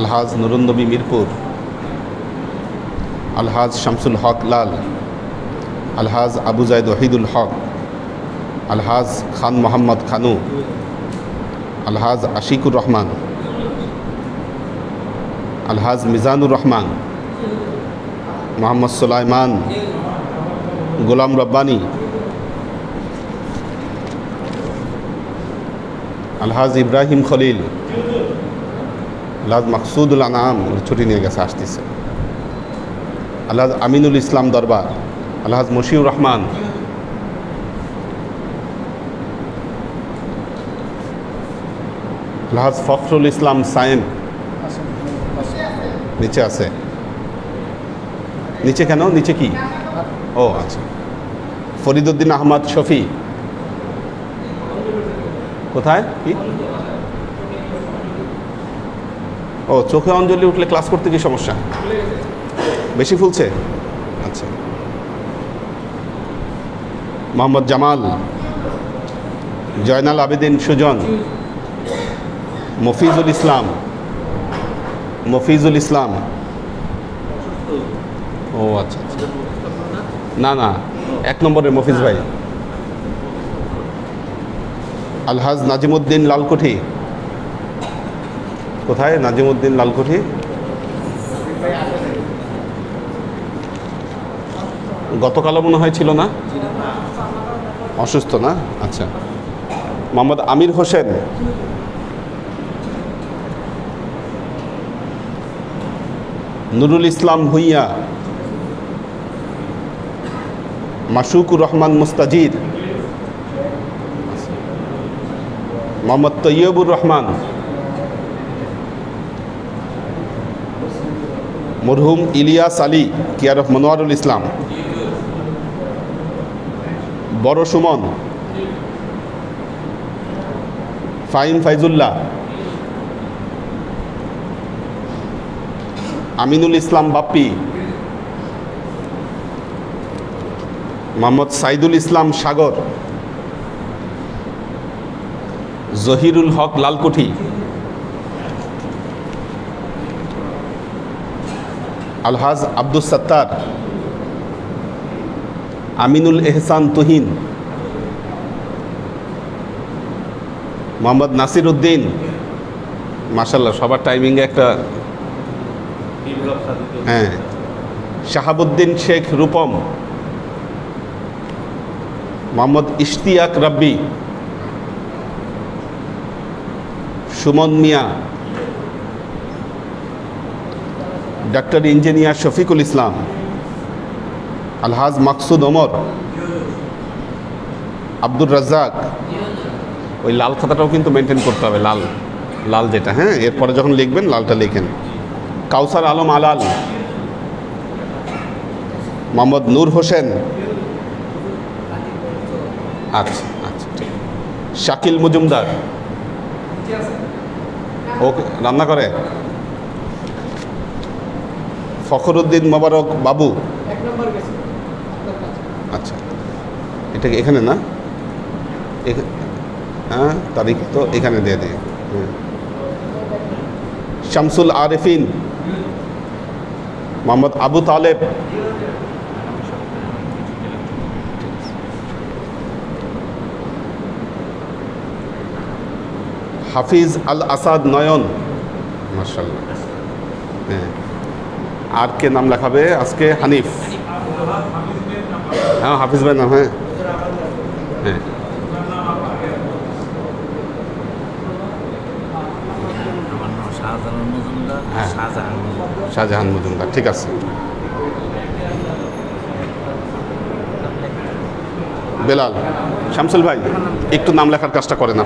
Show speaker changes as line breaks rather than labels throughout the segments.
আলহাজ নুরুন নবী মিরপুর, আলহাজ শামসুল হক লাল, আলহাজ আবু জায়দ ওহিদুল হক, আলহাজ খান মোহাম্মদ খানু, আলহাজ আশিকুর রহমান, আলহাজ মিজানুর রহমান, মোহাম্মদ সুলাইমান, গোলাম রব্বানি, আলহাজ ইব্রাহিম খলিল, আলহাজ মাকসুদুল আনাম ছুটি নিয়ে গেছে, আসতেছে, আলহাজ আমিনুল ইসলাম দরবার, আলহাজ মশিউর রহমান, আলহাজ ফখরুল ইসলাম সায়েম, নিচে আছে, নিচে কেন, নিচে কি, ও আচ্ছা, ফরিদুদ্দিন আহমদ শফি, কোথায় কি, ও চোখে অঞ্জলি উঠলে ক্লাস করতে কি সমস্যা, বেশি ফুলছে, আচ্ছা, মোহাম্মদ জামাল, জয়নাল আবেদিন সুজন, মফিজুল ইসলাম, মফিজুল ইসলাম, ও আচ্ছা আচ্ছা, না না 1 নম্বরের মফিজ ভাই, আলহাজ নাজিমুদ্দিন লালকুঠি, কোথায় নাজিমুদ্দিন লালকুঠি, গতকালও মনে হয় ছিল না, অসুস্থ না, আচ্ছা, মোহাম্মদ আমির হোসেন, নুরুল ইসলাম ভুইয়া, মাসুকুর রহমান মুস্তাজির, মোহাম্মদ তৈয়বুর রহমান, মরহুম ইলিয়াস আলী কিয়ারফ মনোয়ারুল ইসলাম, বড় সুমন, ফাইম ফাইজুল্লাহ, আমিনুল ইসলাম বাপ্পি, মোহাম্মদ সাইদুল ইসলাম সাগর, জহিরুল হক লালকুঠি, আলহাজ আব্দুস সাত্তার, আমিনুল এহসান তুহিন, মোহাম্মদ নাসির উদ্দিন, মাশাল্লাহ সবার টাইমিংয়ে একটা, হ্যাঁ, শাহাবুদ্দিন শেখ রূপম, মোহাম্মদ ইশতিয়াক রাব্বি, সুমন মিয়া, ডাক্তার ইঞ্জিনিয়ার শফিকুল ইসলাম, আলহাজ মাকসুদ ওমর, আব্দুর রাজ্জাক, ওই লাল খাতাটাও কিন্তু মেনটেন করতে হবে, লাল লাল যেটা, হ্যাঁ, এরপরে যখন লিখবেন লালটা লিখেন, কাউসার আলম আলাল, মোহাম্মদ নূর হোসেন, আচ্ছা আচ্ছা ঠিক, শাকিল মজুমদার, ওকে রান্না করে, ফখরুদ্দিন মোবারক বাবু, আচ্ছা এটা এখানে না, হ্যাঁ তারিখ তো এখানে দিয়ে দিই, শামসুল আরেফিন, মোহাম্মদ আবু তালেব, হাফিজ আল আসাদ নয়ন, মাশাআল্লাহ, হ্যাঁ, আর কে নাম লেখাবে আজকে, হানিফ, হ্যাঁ হাফিজ ভাই নাম, হ্যাঁ হ্যাঁ, শাহজাহান মজুমদার, ঠিক আছে, বেলাল, শামসুল ভাই একটু নাম লেখার কাজটা করেন,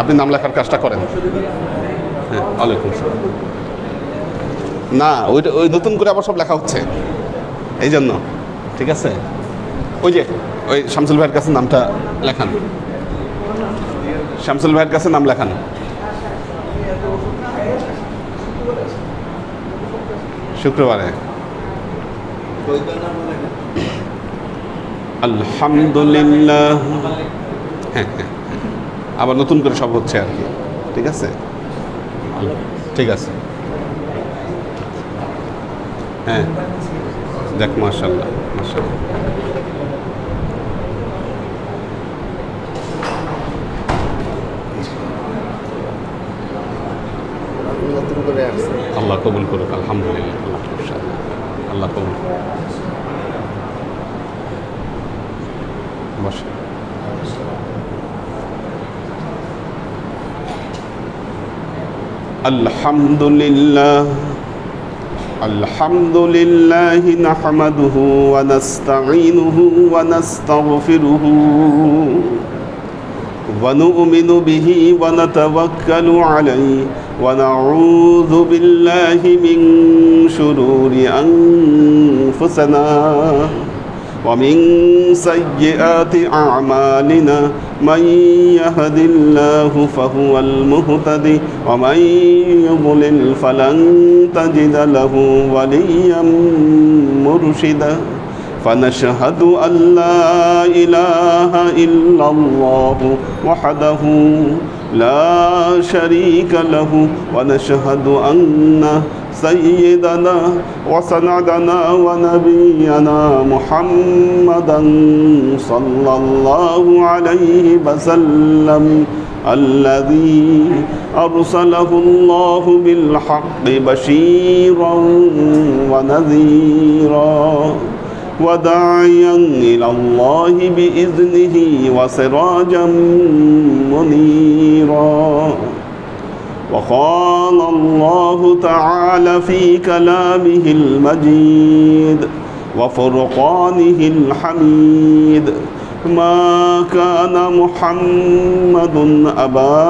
আপনি নাম লেখার কাজটা করেন, হ্যাঁ ওয়ালাইকুম আসসালাম, না ওইটা ওই নতুন করে আবার সব লেখা হচ্ছে এই জন্য, ঠিক আছে, ওই যে ওই শামসুল ভাইয়ের কাছে নামটা লেখান, শামসুল ভাইয়ের কাছে নাম লেখান, শুক্রবারে, আলহামদুলিল্লাহ, হ্যাঁ হ্যাঁ, আবার নতুন করে সব হচ্ছে আর কি, ঠিক আছে, ঠিক আছে। হ্যাঁ, দেখ মাশাআল্লাহ মাশাআল্লাহ। আল্লাহ কবুল করুক, আলহামদুলিল্লাহ, আল্লাহ কবুল করুক। বসে আলহামদুলিল্লাহ আলহামদুলিল্লাহ নাহমাদুহু ওয়া নাস্তাঈনুহু ওয়া নাস্তাগফিরুহু ওয়া নু'মিনু বিহি ওয়া নাতাওয়াক্কালু আলাইহি ওয়া নাউযু বিল্লাহি মিন শুরুরি আনফুসিনা ومن سيئات أعمالنا من يهد الله فهو المهتدي ومن يضلل فلن تجد له وليا مرشدا فنشهد أن لا إله إلا الله وحده لا شريك له ونشهد أن سيدنا وسندنا ونبينا محمدا صلى الله عليه وسلم الذي أرسله الله بالحق بشيرا ونذيرا وداعيا إلى الله بإذنه وسراجا منيرا وقال الله تعالى في كلامه المجيد وفرقانه الحميد ما كان محمد أبا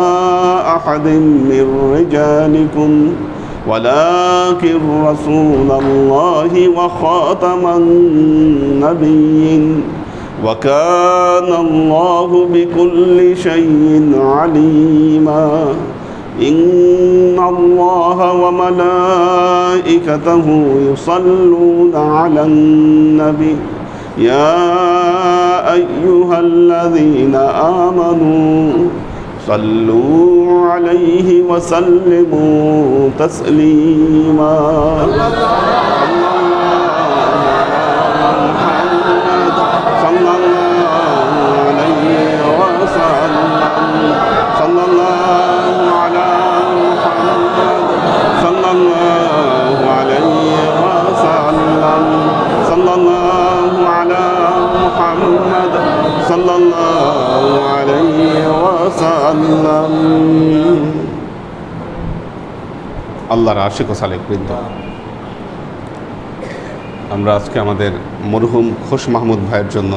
أحد من رجالكم ولكن رسول الله وخاتم النبيين وكان الله بكل شيء عليما إن الله وملائكته يصلون على النبي يا أيها الذين آمنوا صلوا عليه وسلموا تسليما আল্লাহর আশিক ও সালেক বৃন্দ, আমরা আজকে আমাদের মরহুম খোশ মাহমুদ ভাইয়ের জন্য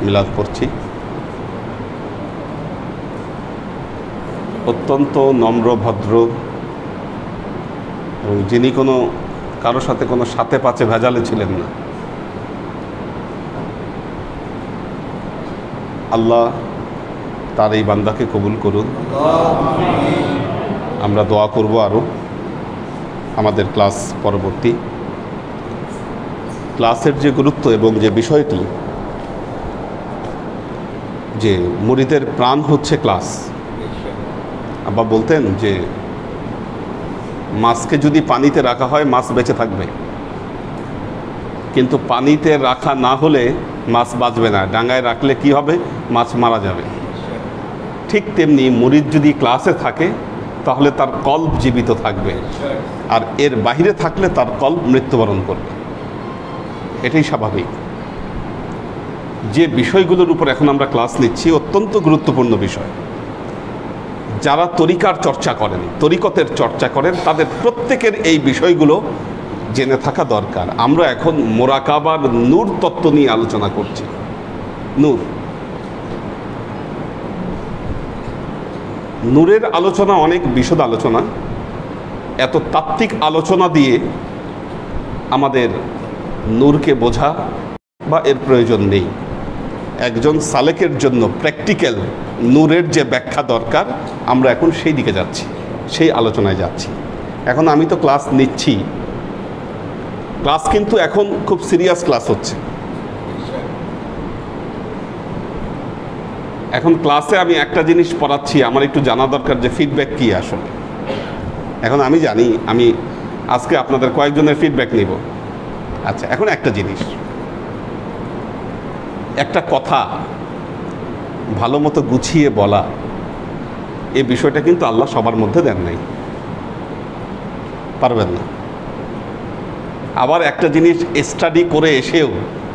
মিলাদ পড়ছি। অত্যন্ত নম্র ভদ্র এবং যিনি কোনো কারোর সাথে কোনো সাথে পাচে ভেজালে ছিলেন না। আল্লাহ তার এই বান্দাকে কবুল করুন। আমরা দোয়া করব আরও আমাদের ক্লাস পরবর্তী ক্লাসের যে গুরুত্ব এবং যে বিষয়টি, যে মুরিদের প্রাণ হচ্ছে ক্লাস। আব্বা বলতেন যে মাছকে যদি পানিতে রাখা হয় মাছ বেঁচে থাকবে, কিন্তু পানিতে রাখা না হলে মাছ বাঁচবে না। ডাঙায় রাখলে কি হবে? মাছ মারা যাবে। ঠিক তেমনি মুরিদ যদি ক্লাসে থাকে তাহলে তার কল্ব জীবিত থাকবে, আর এর বাহিরে থাকলে তার কল্ব মৃত্যুবরণ করবে। এটাই স্বাভাবিক। যে বিষয়গুলোর উপর এখন আমরা ক্লাস নিচ্ছি অত্যন্ত গুরুত্বপূর্ণ বিষয়। যারা তরিকার চর্চা করেন, তরিকতের চর্চা করেন, তাদের প্রত্যেকের এই বিষয়গুলো জেনে থাকা দরকার। আমরা এখন মোরাকাবার নূর তত্ত্ব নিয়ে আলোচনা করছি। নূরের আলোচনা অনেক বিশদ আলোচনা। এত তাত্ত্বিক আলোচনা দিয়ে আমাদের নূরকে বোঝা বা এর প্রয়োজন নেই। একজন সালেকের জন্য প্র্যাকটিক্যাল নূরের যে ব্যাখ্যা দরকার, আমরা এখন সেই দিকে যাচ্ছি, সেই আলোচনায় যাচ্ছি। এখন আমি তো ক্লাস নিচ্ছি, ক্লাস কিন্তু এখন খুব সিরিয়াস ক্লাস হচ্ছে। এখন ক্লাসে আমি একটা জিনিস পড়াচ্ছি, আমার একটু জানা দরকার যে ফিডব্যাক কী আসলে। এখন আমি জানি আজকে আপনাদের কয়েকজনের ফিডব্যাক নিব। আচ্ছা, এখন একটা জিনিস, একটা কথা ভালো মতো গুছিয়ে বলা, এই বিষয়টা কিন্তু আল্লাহ সবার মধ্যে দেন নাই, পারবেন না। আবার একটা জিনিস স্টাডি করে এসেও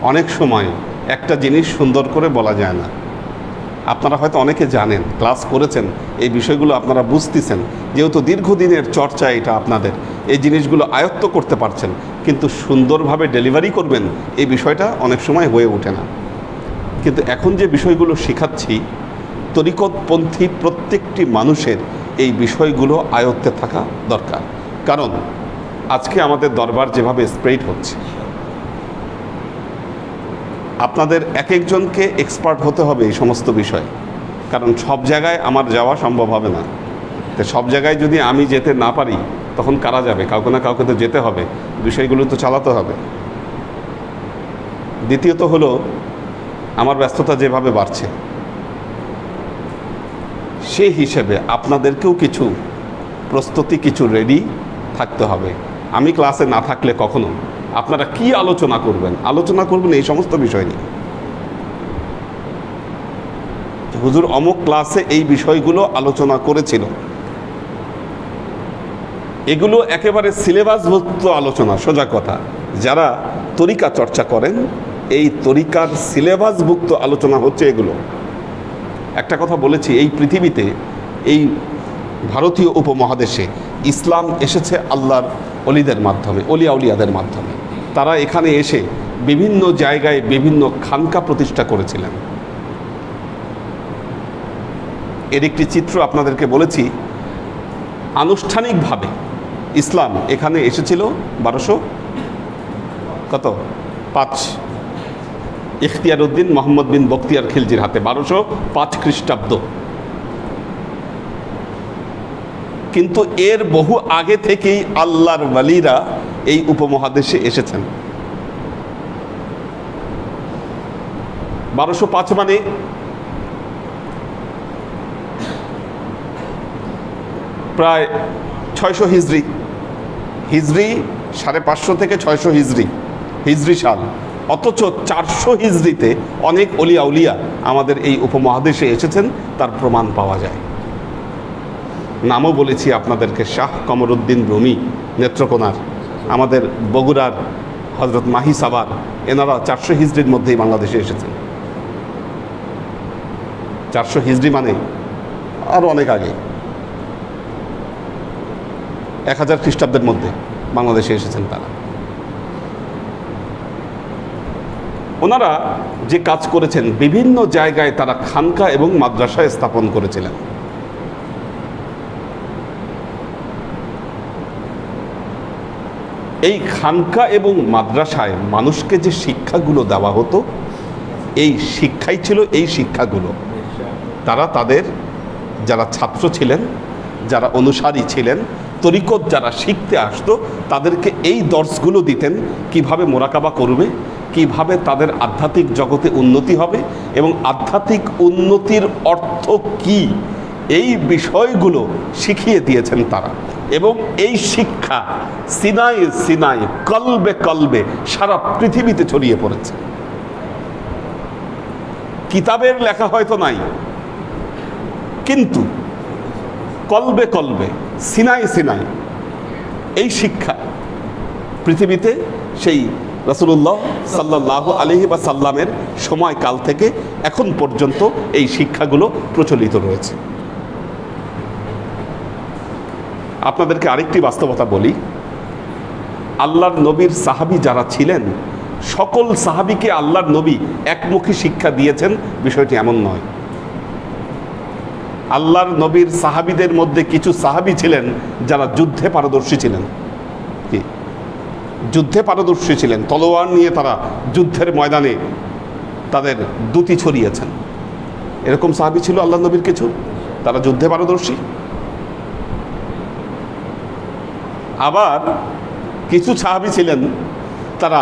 অনেক সময় একটা জিনিস সুন্দর করে বলা যায় না। আপনারা হয়তো অনেকে জানেন, ক্লাস করেছেন, এই বিষয়গুলো আপনারা বুঝতেছেন, যেহেতু দীর্ঘদিনের চর্চা এটা আপনাদের, এই জিনিসগুলো আয়ত্ত করতে পারছেন, কিন্তু সুন্দরভাবে ডেলিভারি করবেন এই বিষয়টা অনেক সময় হয়ে ওঠে না। কিন্তু এখন যে বিষয়গুলো শেখাচ্ছি, তরিকতপন্থী প্রত্যেকটি মানুষের এই বিষয়গুলো আয়ত্তে থাকা দরকার। কারণ আজকে আমাদের দরবার যেভাবে স্প্রেড হচ্ছে, আপনাদের এক একজনকে এক্সপার্ট হতে হবে এই সমস্ত বিষয়, কারণ সব জায়গায় আমার যাওয়া সম্ভব হবে না। তো সব জায়গায় যদি আমি যেতে না পারি, তখন কারা যাবে? কাউকে না কাউকে তো যেতে হবে, বিষয়গুলো তো চালাতে হবে। দ্বিতীয়ত হলো, আমার ব্যস্ততা যেভাবে বাড়ছে, সেই হিসেবে আপনাদেরকেও কিছু প্রস্তুতি, কিছু রেডি থাকতে হবে। আমি ক্লাসে না থাকলে কখনো আপনারা কি আলোচনা করবেন এই সমস্ত বিষয় নিয়ে। হুজুর অমুক ক্লাসে এই বিষয়গুলো আলোচনা করেছিল, এগুলো একেবারে সিলেবাসভুক্ত আলোচনা। সোজা কথা, যারা তরিকা চর্চা করেন, এই তরিকার সিলেবাসভুক্ত আলোচনা হচ্ছে এগুলো। একটা কথা বলেছি, এই পৃথিবীতে, এই ভারতীয় উপমহাদেশে ইসলাম এসেছে আল্লাহর অলিদের মাধ্যমে, অলিয়া উলিয়াদের মাধ্যমে। তারা এখানে এসে বিভিন্ন জায়গায় বিভিন্ন খানকা প্রতিষ্ঠা করেছিলেন। এর একটি চিত্র আপনাদেরকে বলেছি। আনুষ্ঠানিকভাবে ইসলাম এখানে এসেছিল 1205 ইখতিয়ার উদ্দিন মোহাম্মদ বিন বখতিয়ার খিলজির হাতে, 1205 খ্রিস্টাব্দ। কিন্তু এর বহু আগে থেকেই আল্লাহর ওয়ালিরা এই উপমহাদেশে এসেছেন। 1205 মানে প্রায় 600 হিজরি, 550 থেকে 600 হিজরি সাল। অথচ 400 হিজরিতে অনেক অলিয়া উলিয়া আমাদের এই উপমহাদেশে এসেছেন, তার প্রমাণ পাওয়া যায়। নামও বলেছি আপনাদেরকে, শাহ কমরউদ্দিন রুমি নেত্রকোনার, আমাদের বগুড়ার হজরত মাহি সাবার, এনারা 400 হিজরির মধ্যেই বাংলাদেশে এসেছেন। 400 হিজরি মানে আরও অনেক আগে, 1000 খ্রিস্টাব্দের মধ্যে বাংলাদেশে এসেছেন তারা। ওনারা যে কাজ করেছেন, বিভিন্ন জায়গায় তারা খানকা এবং মাদ্রাসায় স্থাপন করেছিলেন। এই খানকা এবং মাদ্রাসায় মানুষকে যে শিক্ষাগুলো দেওয়া হতো, এই শিক্ষাই ছিল এই শিক্ষাগুলো। তারা তাদের যারা ছাত্র ছিলেন, যারা অনুসারী ছিলেন, তরিকত যারা শিখতে আসতো, তাদেরকে এই দর্শগুলো দিতেন, কিভাবে মোরাকাবা করবে, কিভাবে তাদের আধ্যাত্মিক জগতে উন্নতি হবে এবং আধ্যাত্মিক উন্নতির অর্থ কি, এই বিষয়গুলো শিখিয়ে দিয়েছেন তারা। এবং এই শিক্ষা সিনাই সিনাই, কলবে কলবে সারা পৃথিবীতে ছড়িয়ে পড়েছে। কিতাবের লেখা হয়তো নাই, কিন্তু কলবে কলবে, সিনাই সিনাই, এই শিক্ষা পৃথিবীতে সেই রাসূলুল্লাহ সাল্লাল্লাহু আলাইহি ওয়াসাল্লামের সময়কাল থেকে এখন পর্যন্ত এই শিক্ষাগুলো প্রচলিত রয়েছে। আপনাদেরকে আরেকটি বাস্তবতা বলি, আল্লাহর নবীর সাহাবী যারা ছিলেন, সকল সাহাবীকে আল্লাহর নবী একমুখী শিক্ষা দিয়েছেন, বিষয়টি এমন নয়। আল্লাহর নবীর সাহাবীদের মধ্যে কিছু সাহাবী ছিলেন যারা যুদ্ধে পারদর্শী ছিলেন। কি যুদ্ধে পারদর্শী ছিলেন, তলোয়ার নিয়ে তারা যুদ্ধের ময়দানে তাদের দ্যুতি ছড়িয়েছেন। এরকম সাহাবী ছিল আল্লাহর নবীর কিছু, তারা যুদ্ধে পারদর্শী। আবার কিছু সাহাবী ছিলেন তারা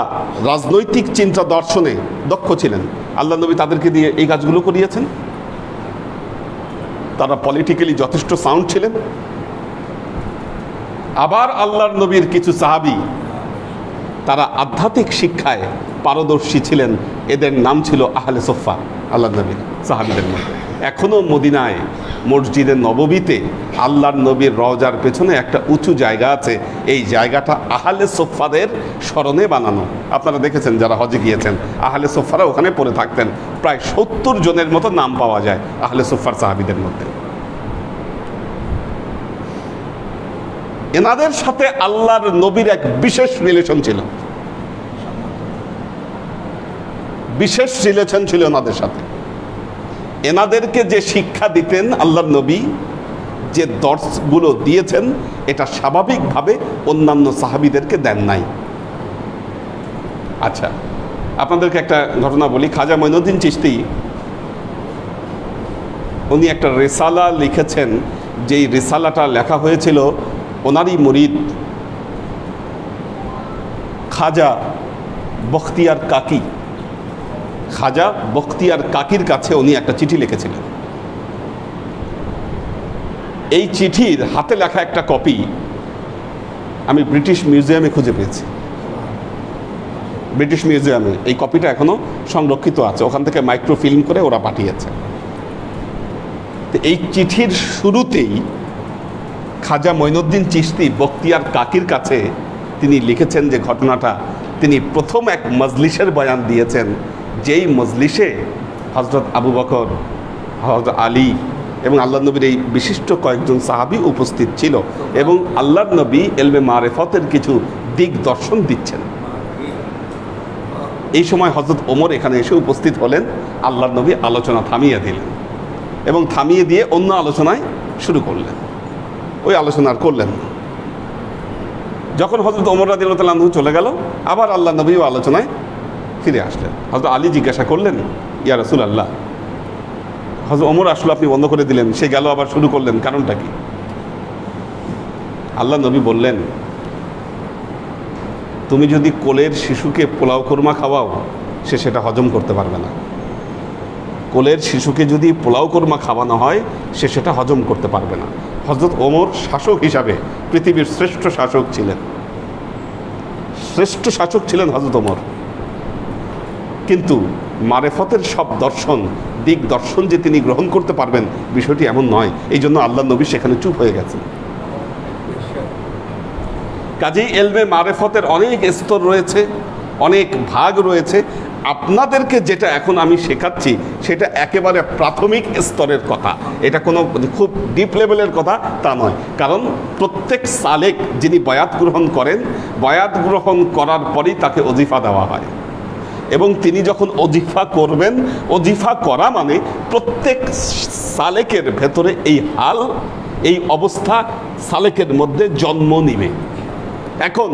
রাজনৈতিক চিন্তা দর্শনে দক্ষ ছিলেন, আল্লাহর নবী তাদেরকে দিয়ে এই কাজগুলো করিয়েছেন। তারা পলিটিক্যালি যথেষ্ট সাউন্ড ছিলেন। আবার আল্লাহর নবীর কিছু সাহাবী তারা আধ্যাত্মিক শিক্ষায় পারদর্শী ছিলেন, এদের নাম ছিল আহলে সুফফা। আল্লাহর নবীর সাহাবীদের মধ্যে এখনও মদিনায় মসজিদে নববীতে আল্লাহর নবীর রওজার পেছনে একটা উঁচু জায়গা আছে। এই জায়গাটা আহলে সুফফাদের স্মরণে বানানো। আপনারা দেখেছেন যারা হজে গিয়েছেন, আহলে সুফফারা ওখানে পড়ে থাকতেন। প্রায় 70 জনের মতো নাম পাওয়া যায় আহলে সুফফার সাহাবীদের মধ্যে। এনাদের সাথে আল্লাহর নবীর এক বিশেষ রিলেশন ছিল, বিশেষ রিলেশন ছিল এনাদের সাথে। এনাদেরকে যে শিক্ষা দিতেন আল্লাহর নবী, যে দর্শগুলো দিয়েছেন, এটা স্বাভাবিকভাবে অন্যান্য সাহাবীদেরকে দেন নাই। আচ্ছা, আপনাদেরকে একটা ঘটনা বলি। খাজা মঈনুদ্দিন চিশতি উনি একটা রিসালা লিখেছেন, যেই রিসালাটা লেখা হয়েছিল ওনারই মুরিদ খাজা বখতিয়ার কাকি, খাজা বখতিয়ার কাকির কাছে উনি একটা চিঠি লিখেছিলেন। এই চিঠির হাতে লেখা একটা কপি আমি ব্রিটিশ মিউজিয়ামে খুঁজে পেয়েছি। ব্রিটিশ মিউজিয়ামে এই কপিটা এখনো সংরক্ষিত আছে, ওখান থেকে মাইক্রোফিল্ম করে ওরা পাঠিয়েছে। তো এই চিঠির শুরুতেই খাজা মঈনুদ্দিন চিশতি বখতিয়ার কাকির কাছে তিনি লিখেছেন যে ঘটনাটা তিনি প্রথম এক মজলিসের বয়ান দিয়েছেন, যেই মজলিসে হযরত আবু বকর, হযরত আলী এবং আল্লাহর নবীর এই বিশিষ্ট কয়েকজন সাহাবী উপস্থিত ছিল এবং আল্লাহর নবী ইলমে মারিফতের কিছু দিক দর্শন দিচ্ছেন। এই সময় হযরত ওমর এখানে এসে উপস্থিত হলেন। আল্লাহর নবী আলোচনা থামিয়ে দিলেন এবং থামিয়ে দিয়ে অন্য আলোচনায় শুরু করলেন। ওই আলোচনা আর করলেন না। যখন হযরত ওমর রাদিয়াল্লাহু তাআলা আনহু চলে গেল, আবার আল্লাহর নবীও আলোচনায় ফিরে আসলেন। হযরত আলী জিজ্ঞাসা করলেন, ইয়া রাসূলুল্লাহ, হযরত ওমর আসলে আপনি বন্ধ করে দিলেন, সে গেল আবার শুরু করলেন, কারণটা কি? আল্লাহর নবী বললেন, তুমি যদি কোলের শিশুকে পোলাও কোরমা খাওয়াও, সে সেটা হজম করতে পারবে না। কোলের শিশুকে যদি পোলাও কোরমা খাওয়ানো হয়, সে সেটা হজম করতে পারবে না। হযরত ওমর শাসক হিসাবে পৃথিবীর শ্রেষ্ঠ শাসক ছিলেন, শ্রেষ্ঠ শাসক ছিলেন হযরত ওমর। কিন্তু মারেফতের সব দর্শন, দিক দর্শন যে তিনি গ্রহণ করতে পারবেন, বিষয়টি এমন নয়। এই জন্য আল্লাহর নবী সেখানে চুপ হয়ে গেছেন। কাজেই ইলমে মারেফতের অনেক স্তর রয়েছে, অনেক ভাগ রয়েছে। আপনাদেরকে যেটা এখন আমি শেখাচ্ছি সেটা একেবারে প্রাথমিক স্তরের কথা, এটা কোনো খুব ডিপ লেভেলের কথা তা নয়। কারণ প্রত্যেক সালেক যিনি বয়াত গ্রহণ করেন, বয়াত গ্রহণ করার পরেই তাকে ওজিফা দেওয়া হয় এবং তিনি যখন ওজিফা করবেন, ওজিফা করা মানে প্রত্যেক সালেকের ভেতরে এই হাল, এই অবস্থা সালেকের মধ্যে জন্ম নিবে। এখন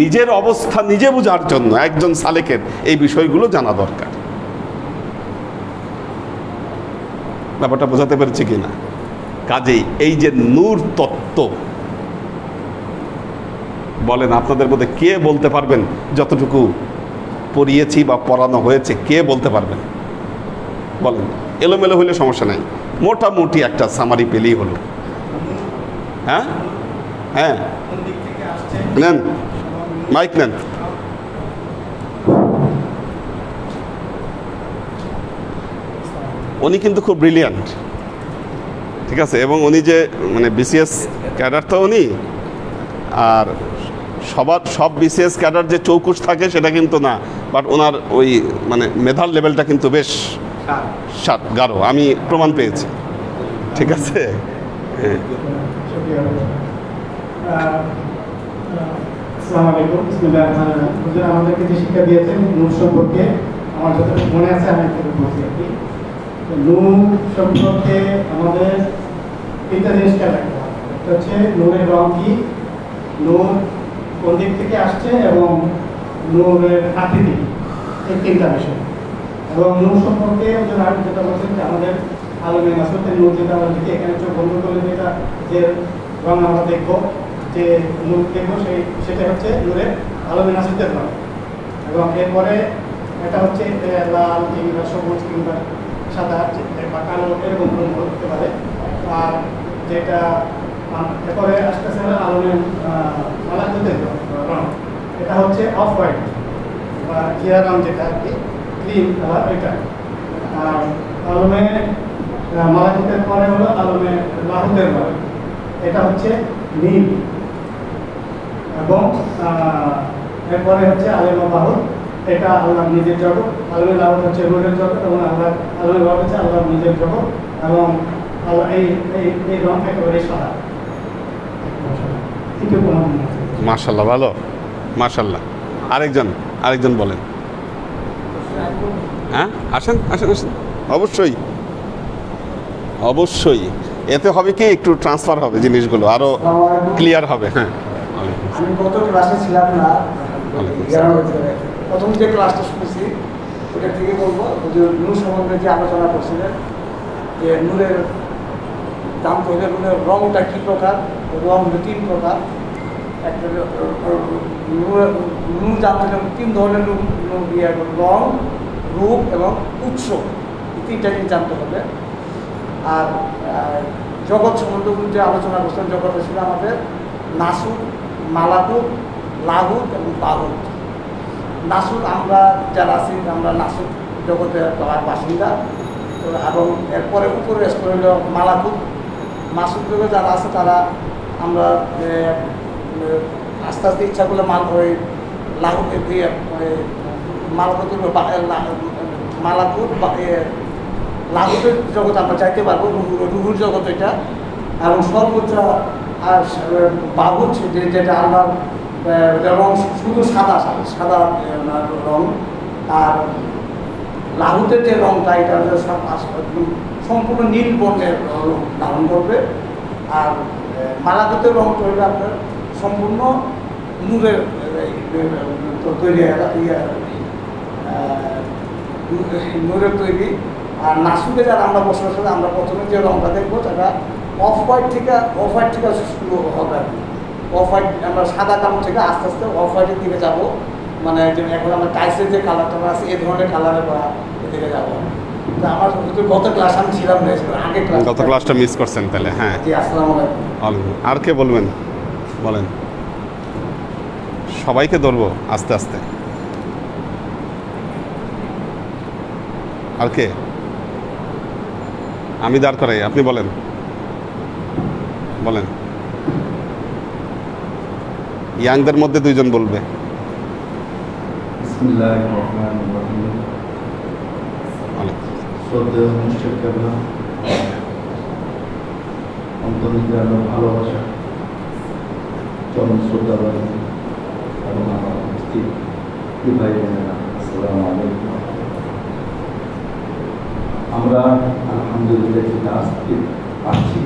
নিজের অবস্থা নিজে বোঝার জন্য একজন সালেকের এই বিষয়গুলো জানা দরকার। ব্যাপারটা বোঝাতে পেরেছি কিনা? কাজেই এই যে নূর তত্ত্ব, বলেন আপনাদের মধ্যে কে বলতে পারবেন, যতটুকু পড়িয়েছি বা পড়ানো হয়েছে, কে বলতে পারবেন? বলেন। এলোমেলো হইলে সমস্যা নাই, মোটামুটি একটা সামারি পেলেই হলো। হ্যাঁ হ্যাঁ, নেন মাইক নেন। উনি কিন্তু খুব ব্রিলিয়ান্ট, ঠিক আছে, এবং উনি যে মানে বিসিএস ক্যাডার তো উনি, আর সব বিসিএস ক্যাডার যে চৌকুশ থাকে সেটা কিন্তু না, বাট ওনার ওই মানে মেধার লেভেলটা কিন্তু বেশ গাঢ়, আমি প্রমাণ পেয়েছি, ঠিক আছে। হ্যাঁ,
আসসালামু আলাইকুম। বিসমিল্লাহির রহমানির রহিম। হুজুর আমাদেরকে যে শিক্ষা দিয়েছেন নূর সম্পর্কে, আমার যতটুকু মনে আছে আমি একটু বলছি আর কি। নূর সম্পর্কে আমাদের তিনটা জিনিস খেয়াল রাখতে হবে। একটা হচ্ছে নূরের রং কি, নূর কোন দিক থেকে আসছে এবং নূরের আকৃতি, এই তিনটা বিষয়। এবং নূর সম্পর্কে হুজুর আর যেটা বলছেন যে আমাদের আলমে মাসুদের নূর যেটা আমরা দেখি, এখানে চোখ বন্ধ করলে যেটা যে রং আমরা দেখবো, যে নূর দেখবো, সেটা হচ্ছে নূরের আলমে নাসিদের রং। এবং এরপরে এটা হচ্ছে লাল কিংবা সবুজ কিংবা সাদা বা কালো, এরকম রং হতে পারে। আর যেটা এরপরে আসতেছে আলমের মালাকুতের রং। এটা হচ্ছে অফ হোয়াইট বা ঘিয়া রং, যেটা আর কি ক্রিম কালার এটা। আর আলমে মালাকুতের পরে হলো আলমে লাহুতের রং, এটা হচ্ছে নীল। এবং এরপরে হচ্ছে আলেমা বাহুর, এটা আল্লাহর নিজের জগৎ। আলমে লাহুত হচ্ছে রুহের জগৎ এবং আল্লাহ আলমে বাহুর হচ্ছে আল্লাহর নিজের জগৎ। এবং আল্লাহ এই রং একেবারে সাদা।
মাশাল্লাহ, ভালো, মাশাল্লাহ। আরেকজন বলেন। হ্যাঁ, আসেন আসেন আসেন, অবশ্যই এতে হবে কি, একটু ট্রান্সফার হবে, জিনিসগুলো আরো ক্লিয়ার হবে। হ্যাঁ,
আমি গত ক্লাসে ছিলাম না, প্রথম যে ক্লাসটা শুনেছি ওটা থেকে বলবো যে নূর সম্বন্ধে যে আলোচনা করছিলেন, যে নূরের দাম করলে নূরের রংটা কী প্রকার। রং 3 প্রকার। একটা নূর জানতে গেলে 3 ধরনের রং, রূপ এবং উৎস, এই 3টা জিনিস জানতে হবে। আর জগৎ সম্বন্ধে যে আলোচনা করছেন, জগতে ছিল আমাদের নাসুর, মালাকুত, লাহুত এবং বাহুত। নাসুর আমরা যারা আছি, আমরা নাসুর জগতের বাসিন্দা। এবং এরপরে উপরে স্তর হল মালাকুত। মাসুর যুগে যারা আছে তারা আমরা আস্তে আস্তে ইচ্ছা করলে ওই লাহুকে দিয়ে মালাকুতের মালাকুত লাহুতের জগৎ আমরা চাইতে পারবো, রুহুর জগৎ এটা। এবং সর্বোচ্চ আর বাহুর যেটা আল্লাহ রং শুধু সাদা রং। আর লাহুতের যে রংটা, এটা সম্পূর্ণ নীল বর্ণের রং ধারণ করবে। আর মালাকুতের রংটা হইলে আপনার সম্পূর্ণ নূরের তৈরি, নূরের তৈরি। আর নাসুকে যারা আমরা বসবাস করি, আমরা প্রথমে যে রংটা দেখবো সেটা অফ হোয়াইট থেকে শুরু হবে আর কি। অফ হোয়াইট আমরা সাদা কালো থেকে আস্তে আস্তে অফ হোয়াইটের দিকে যাবো। মানে এখন আমরা টাইসের যে কালারটা আছে, এই ধরনের কালারের দিকে যাবো। তো আমার গত ক্লাস আমি ছিলাম না, আগে
গত ক্লাসটা মিস করছেন তাহলে। হ্যাঁ,
জি, আসসালামু আলাইকুম।
আর কে বলবেন, বলেন। সবাইকে ধরবো আস্তে আস্তে। আর কে? আমি দাঁড় করাই, আপনি বলেন। ইয়াংদের মধ্যে 2 জন বলবে।
বিসমিল্লাহির রহমানির রহিম। শ্রদ্ধেয় মুর্শিদ কেবলা, অন্তর্নিহিত ভালোবাসা, চরম শ্রদ্ধাবান এবং আমার উপস্থিত ভাই বোনেরা, আসসালামু আলাইকুম। আমরা আলহামদুলিল্লাহ যেটা আজকে পাচ্ছি,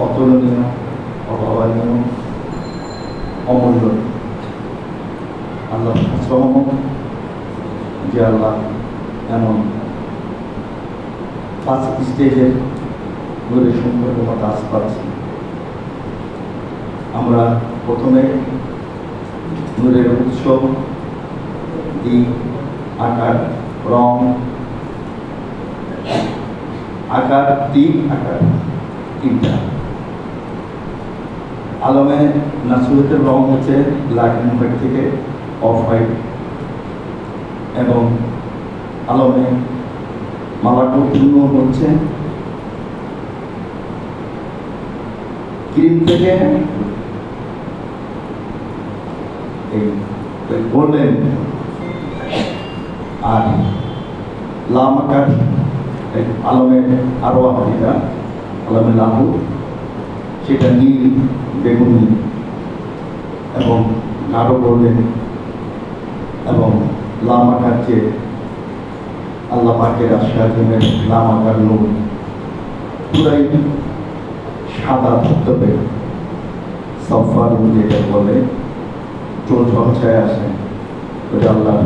অতুলনীয়, অভাবনীয়, অমূল্য। আল্লাহ শ্রম যে আল্লাহ এমন 5 স্টেজের নূরের সম্পর্ক মতো আজ পাচ্ছি। আমরা প্রথমে নূরের উৎস, দিক, আকার, রং, দিক, আকার 3টা। আলমে নাসুরতের রং হচ্ছে ব্ল্যাক অ্যান্ড হোয়াইট থেকে অফ হোয়াইট। এবং আলমে মালাকুত হচ্ছে ক্রিম থেকে এই গোল্ডেন। আর লাম আকার আলমে আরো যেটা আলমে লাহু, সেটা নীল, বেগুনি এবং গাঢ় গোল্ডেন। এবং লাম আকার যে আল্লাহ পাকের আশীর্বাদের লাম আকার নূর, পুরাই সাদা ধবধবে সফার যেটা বলে, চোর ঝলসায় আসে, ওটা আল্লাহ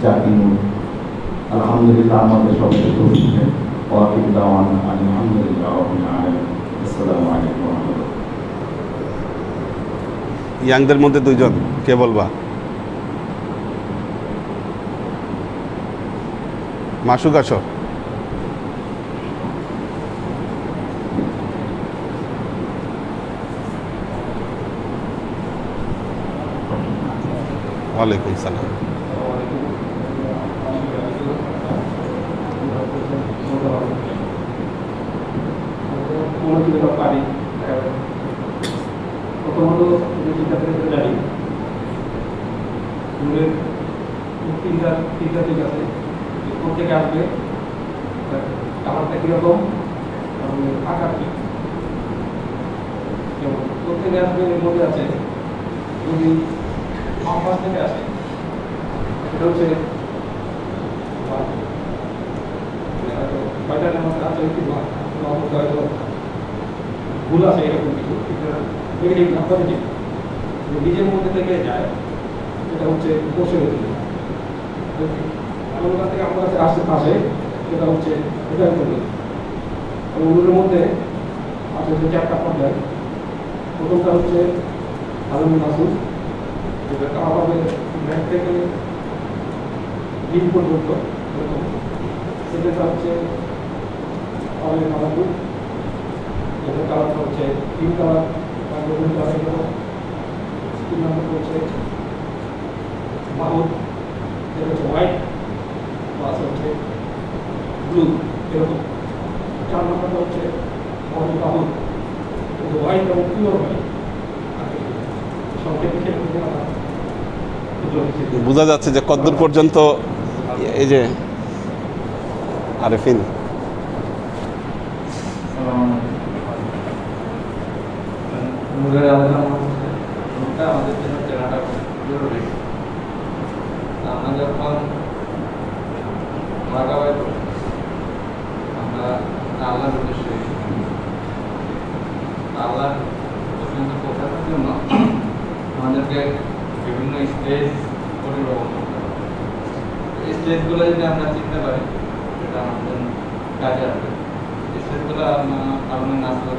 জাতি নূর। আলহামদুলিল্লাহ, আমাদের সবচেয়ে তৌফিকে ওয়াকিব দাওয়ান আলহামদুলিল্লাহ রাব্বিল আলামিন। আসসালামু আলাইকুম ওয়া রাহমাতুল্লাহ।
ইয়াংদের মধ্যে 2 জন কে বলবা? মাসুক, আসো। ওয়ালাইকুম সালাম।
পারি প্রথমত জানি তিনটা দিক আছে, প্রত্যেকে আসবে কালারটা কীরকম এবং আকার কী। প্রত্যেকে আসবে এর মধ্যে আছে, যদি কম্পাস থেকে আসে সেটা হচ্ছে কয়টার মধ্যে আছে একটু হয়তো ভুল আছে এরকম কিছু নেগেটিভ না পজিটিভ নিজের মধ্যে থেকে যায়, সেটা হচ্ছে বসে হতে আমার কাছ থেকে আমার কাছে আশেপাশে সেটা হচ্ছে এটা করবে। ওগুলোর মধ্যে আছে হচ্ছে 4টা পর্যায়। প্রথমটা হচ্ছে আলমী মাসুদ, যেটা কাওয়া হবে ব্যাংক থেকে দিন পর্যন্ত এরকম। সেটা হচ্ছে আলমী মাসুদ, যেটা কালারটা হচ্ছে 3 কালার, গোল্ডেন কালার এরকম। 3 নম্বর হচ্ছে মাহুদ, যেটা হচ্ছে হোয়াইট প্লাস হচ্ছে ব্লু এরকম। 4 নম্বরটা হচ্ছে মাহুদ, হোয়াইট এবং পিওর হোয়াইট।
বোঝা যাচ্ছে যে কতদূর পর্যন্ত এই যে আরেফিন
আমাদের জন্য চেনাটা জরুরি। আমরা যখন লাগাবাই আমরা আল্লাহর উদ্দেশ্যে আল্লাহর পর্যন্ত পৌঁছানোর জন্য আমাদেরকে বিভিন্ন স্টেজ পরিবর্তন করতে হবে। এই স্টেজগুলো যদি আমরা চিনতে পারি সেটা আমাদের কাজে আসবে। স্টেজগুলো আপনার নাসর,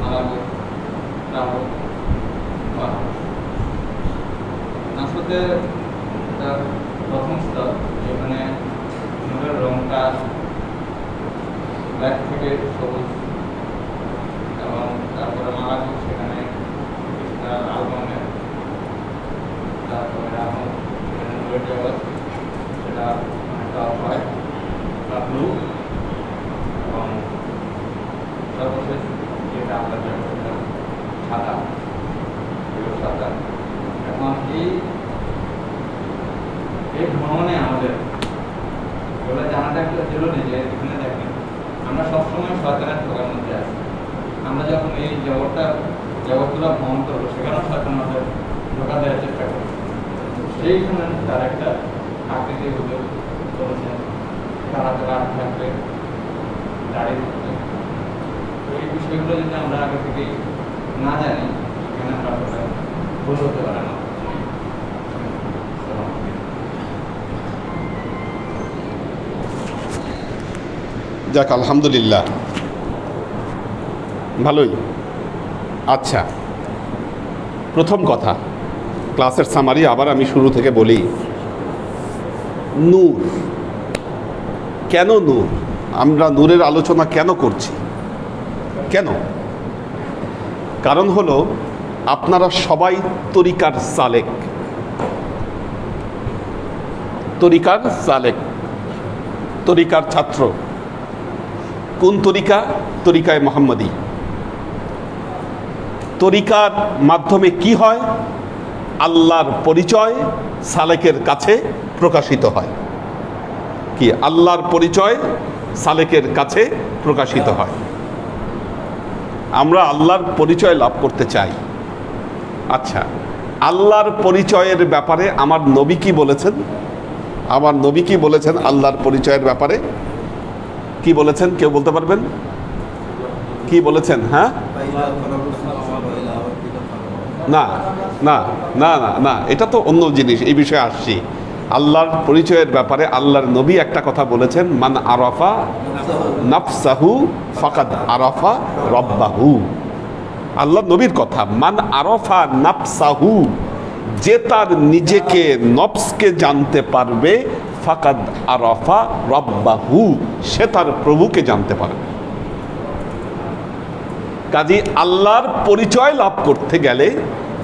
মালাগর, রাহর, নাসরতে তার প্রথম স্তর, যেখানে নূরের রংটা ব্ল্যাক থেকে সবুজ, এবং তারপরে মালাগর সেখানে আলবামের, তারপরে রাহর নূরের জগৎ সেটা অনেকটা হয় বা ব্লু, এবং সর্বশেষ যেটা আমরা জগৎটা সাদা, সাদা। এখন এই ভ্রমণে আমাদের এগুলো জানাটা একটু জরুরি যে এখানে দেখেন আমরা সবসময় শয়তানের ঠোকার মধ্যে আছি। আমরা যখন এই জগৎগুলো ভ্রমণ করবো সেখানেও শয়তান আমাদের ঢোকা দেওয়ার চেষ্টা করবো। সেইখানে তার একটা আকৃতি হুজুর বলেছেন, তারা থাকবে, দাঁড়িয়ে থাকবে। এই বিষয়গুলো যদি আমরা আগে থেকেই না জানি সেখানে আমরা ভুল হতে পারে না।
যাক, আলহামদুলিল্লাহ, ভালোই। আচ্ছা, প্রথম কথা, ক্লাসের সামারি আবার আমি শুরু থেকে বলি। নূর, কেন নূর? আমরা নূরের আলোচনা কেন করছি? কেন? কারণ হলো আপনারা সবাই তরিকার সালেক, তরিকার সালেক, তরিকার ছাত্র। কোন তরিকা? তরিকায় মুহাম্মাদি। তরিকার মাধ্যমে কি হয়? আল্লাহর পরিচয় সালেকের কাছে প্রকাশিত হয়। কি? আল্লাহর পরিচয় সালেকের কাছে প্রকাশিত হয়। আমরা আল্লাহর পরিচয় লাভ করতে চাই। আচ্ছা, আল্লাহর পরিচয়ের ব্যাপারে আমার নবী কি বলেছেন? আমার নবী কি বলেছেন আল্লাহর পরিচয়ের ব্যাপারে? কি বলেছেন? কেউ বলতে পারবেন কি বলেছেন? হ্যাঁ, না না না না না, এটা তো অন্য জিনিস, এই বিষয়ে আসছি। আল্লাহর পরিচয়ের ব্যাপারে আল্লাহর নবী একটা কথা বলেছেন, মান আরাফা নাফসাহু ফাকাদ আরাফা রব্বাহু। আল্লাহর নবীর কথা, মান আরাফা নাফসাহু, যে তার নিজেকে নফসকে জানতে পারবে, ফাকাদ আরাফা রব্বাহু, সে তার প্রভুকে জানতে পারবে। কাজী আল্লাহর পরিচয় লাভ করতে গেলে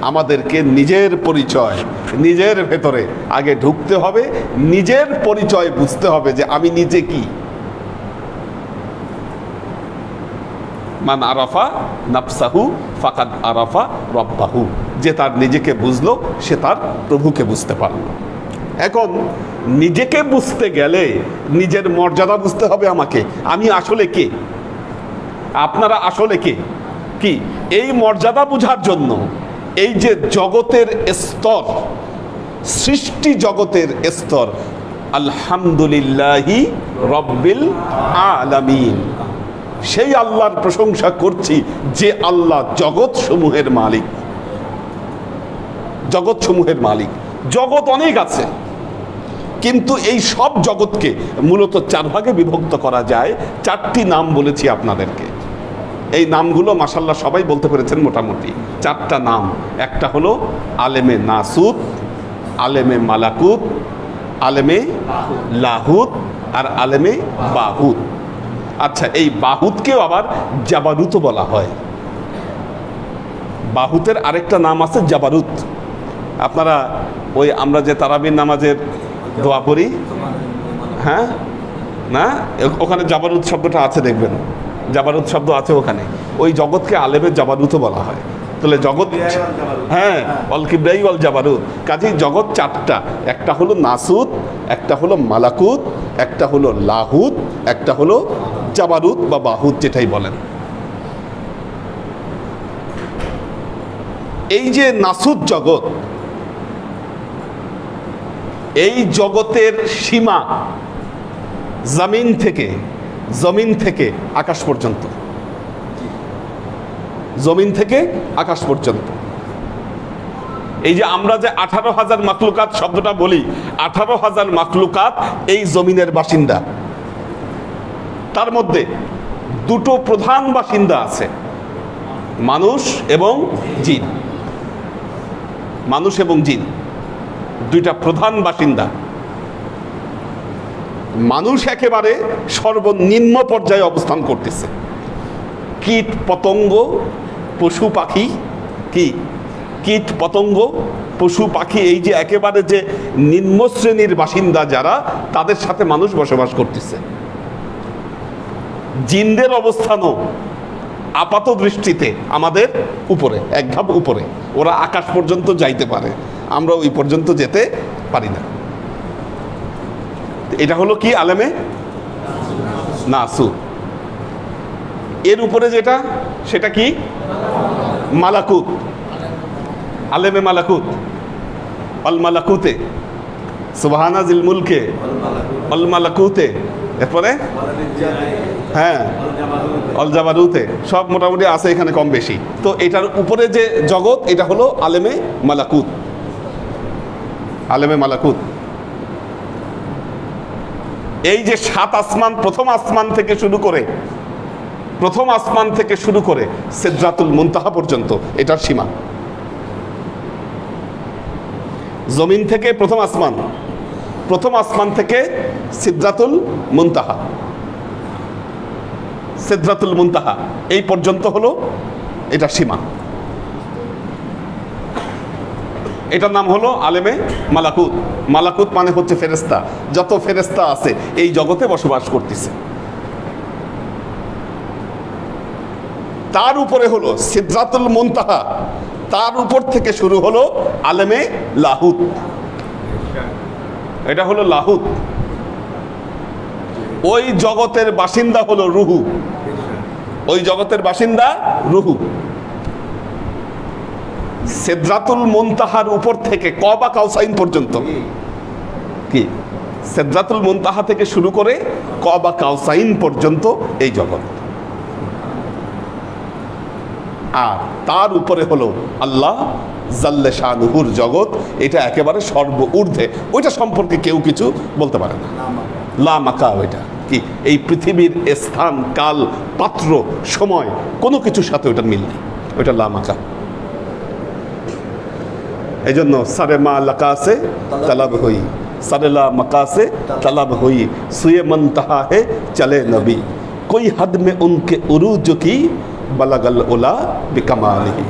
আমাদেরকে নিজের পরিচয় নিজের ভেতরে আগে ঢুকতে হবে, নিজের পরিচয় বুঝতে হবে যে আমি নিজে কি। মান আরাফা নাফসাহু ফাকাদ আরাফা রব্বাহু, যে তার নিজেকে বুঝলো সে তার প্রভুকে বুঝতে পারল। এখন নিজেকে বুঝতে গেলে নিজের মর্যাদা বুঝতে হবে আমাকে, আমি আসলে কে, আপনারা আসলে কে কি। এই মর্যাদা বুঝার জন্য এই যে জগতের স্তর, সৃষ্টি জগতের স্তর, আলহামদুলিল্লাহি রব্বিল আলামিন, সেই আল্লাহর প্রশংসা করছি যে আল্লাহ জগৎ সমূহের মালিক। জগৎ সমূহের মালিক, জগৎ অনেক আছে, কিন্তু এই সব জগৎকে মূলত 4 ভাগে বিভক্ত করা যায়। 4টি নাম বলেছি আপনাদেরকে, এই নামগুলো মাশাআল্লাহ সবাই বলতে পেরেছেন মোটামুটি। 4টা নাম, একটা হলো আলেমে নাসুত, আলেমে মালাকুত, আলেমে লাহুত আর আলেমে বাহুত। আচ্ছা, এই বাহুতকেও আবার জাবারুতও বলা হয়। বাহুতের আরেকটা নাম আছে জাবারুত। আপনারা ওই আমরা যে তারাবির নামাজের দোয়া করি, হ্যাঁ না, ওখানে জাবারুত শব্দটা আছে, দেখবেন জাবারুত শব্দ আছে ওখানে। ওই জগৎকে আলেমের জাবারুতও বলা হয়। তাহলে জগৎ, হ্যাঁ, অল কিবরাই অল জাবারুত। কাজেই জগৎ 4টা, একটা হলো নাসুত, একটা হলো মালাকুত, একটা হলো লাহুত, একটা হলো জাবারুত বা বাহুত, যেটাই বলেন। এই যে নাসুত জগৎ, এই জগতের সীমা জমিন থেকে আকাশ পর্যন্ত, জমিন থেকে আকাশ পর্যন্ত। এই যে আমরা যে 18,000 মাখলুকাত শব্দটা বলি, 18,000 মাখলুকাত এই জমিনের বাসিন্দা। তার মধ্যে 2টো প্রধান বাসিন্দা আছে, মানুষ এবং জিন। মানুষ এবং জিন 2টা প্রধান বাসিন্দা। মানুষ একেবারে সর্বনিম্ন পর্যায়ে অবস্থান করতেছে। কীট পতঙ্গ পশু পাখি, কি কীট পতঙ্গ পশু পাখি, এই যে একেবারে যে নিম্ন শ্রেণীর বাসিন্দা যারা, তাদের সাথে মানুষ বসবাস করতেছে। জিনদের অবস্থানও আপাত দৃষ্টিতে আমাদের উপরে, এক ধাপ উপরে। ওরা আকাশ পর্যন্ত যাইতে পারে, আমরা ওই পর্যন্ত যেতে পারি না। এটা হলো কি আলেমে নাসুত। এর উপরে যেটা, সেটা কি মালাকুত, আলেমে মালাকুত। অল মালাকুতে সুবহানা জিল মুলকে অল মালাকুতে, এরপরে হ্যাঁ অল জাবারুতে, সব মোটামুটি আছে এখানে কম বেশি। তো এটার উপরে যে জগৎ, এটা হলো আলেমে মালাকুত, আলেমে মালাকুত। এই যে 7 আসমান, প্রথম আসমান থেকে শুরু করে সিদরাতুল মুনতাহা পর্যন্ত এটার সীমা। জমিন থেকে প্রথম আসমান থেকে সিদরাতুল মুনতাহা এই পর্যন্ত হলো এটার সীমা। এটার নাম হলো আলেমে মালাকুত। মালাকুত মানে হচ্ছে ফেরেশতা। যত ফেরেশতা আছে এই জগতে বসবাস করতেছে। তার উপরে হলো সিদরাতুল মুনতাহা, তার উপর থেকে শুরু হলো আলেমে লাহুত। এটা হলো লাহুত। ওই জগতের বাসিন্দা হলো রুহু, ওই জগতের বাসিন্দা রুহু। সিদরাতুল মুনতাহার উপর থেকে কবা কাউসাইন পর্যন্ত, কি সিদরাতুল মুনতাহা থেকে শুরু করে কবা কাউসাইন পর্যন্ত এই জগৎ। আর তার উপরে হলো আল্লাহ জাল্লে শানুহুর জগৎ। এটা একেবারে সর্ব ঊর্ধ্বে, ওইটা সম্পর্কে কেউ কিছু বলতে পারে না। লা মাকা, ওইটা কি এই পৃথিবীর স্থান কাল পাত্র সময় কোনো কিছুর সাথে ওইটার মিল নেই, ওইটা লা মাকা। এই জন্য সারে মা লাকাসে তালাব হই, সারে লা মাকাসে তালাব হই, সুয়ে মনতাহা হে চলে নবী, কোই হদ মে উনকে উরুজ কি বলাগল ওলা বিকামালিহি।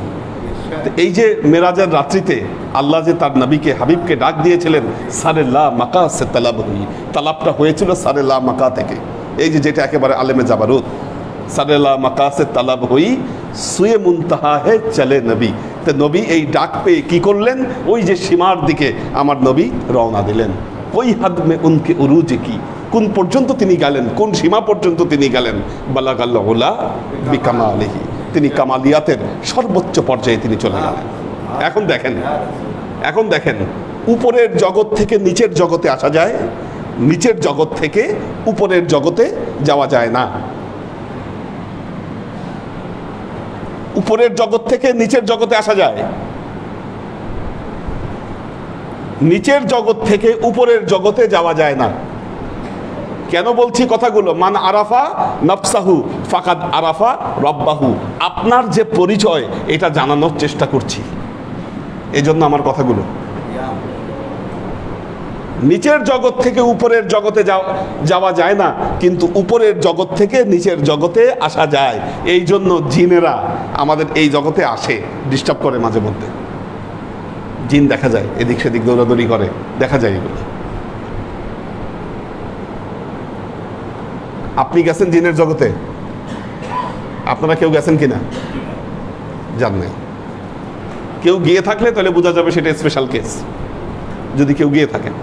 এই যে মেরাজের রাত্রিতে আল্লাহ যে তার নবীকে হাবিবকে ডাক দিয়েছিলেন সারে লা মাকা সে তালাব হুই, তালাবটা হয়েছিল সারে লা মাকা থেকে। এই যে যেটা একেবারে আলেমে জাবারুত, সারে লা মাকা সে তালাব হুই সুয়ে মুনতাহা হে চলে নবী। তো নবী এই ডাক পেয়ে কি করলেন, ওই যে সীমার দিকে আমার নবী রওনা দিলেন। ওই হাদ মে উনকে উরুজে কি, কোন পর্যন্ত তিনি গেলেন, কোন সীমা পর্যন্ত তিনি গেলেন, বালাগাল্লাহ উলা বিকামালিহি, তিনি কামালিয়াতের সর্বোচ্চ পর্যায়ে তিনি চলে গেলেন। এখন দেখেন উপরের জগৎ থেকে নিচের জগতে আসা যায়, নিচের জগৎ থেকে উপরের জগতে যাওয়া যায় না। উপরের জগৎ থেকে নিচের জগতে আসা যায়, নিচের জগৎ থেকে উপরের জগতে যাওয়া যায় না। কেন বলছি কথাগুলো? মান আরাফা নফসাহু ফাকাদ আরাফা রব্বাহু, আপনার যে পরিচয় এটা জানানোর চেষ্টা করছি, এই জন্য আমার কথাগুলো। নিচের জগৎ থেকে উপরের জগতে যাওয়া যায় না, কিন্তু উপরের জগৎ থেকে নিচের জগতে আসা যায়। এই জন্য জিনেরা আমাদের এই জগতে আসে, ডিস্টার্ব করে মাঝে মধ্যে। জিন দেখা যায় এদিক সেদিক দৌড়াদৌড়ি করে, দেখা যায় এগুলো। আপনি গেছেন জিনের জগতে? আপনারা কেউ গেছেন কিনা? জান নাই। কেউ গিয়ে থাকলে তাহলে বোঝা যাবে সেটা স্পেশাল কেস, যদি কেউ গিয়ে থাকেন।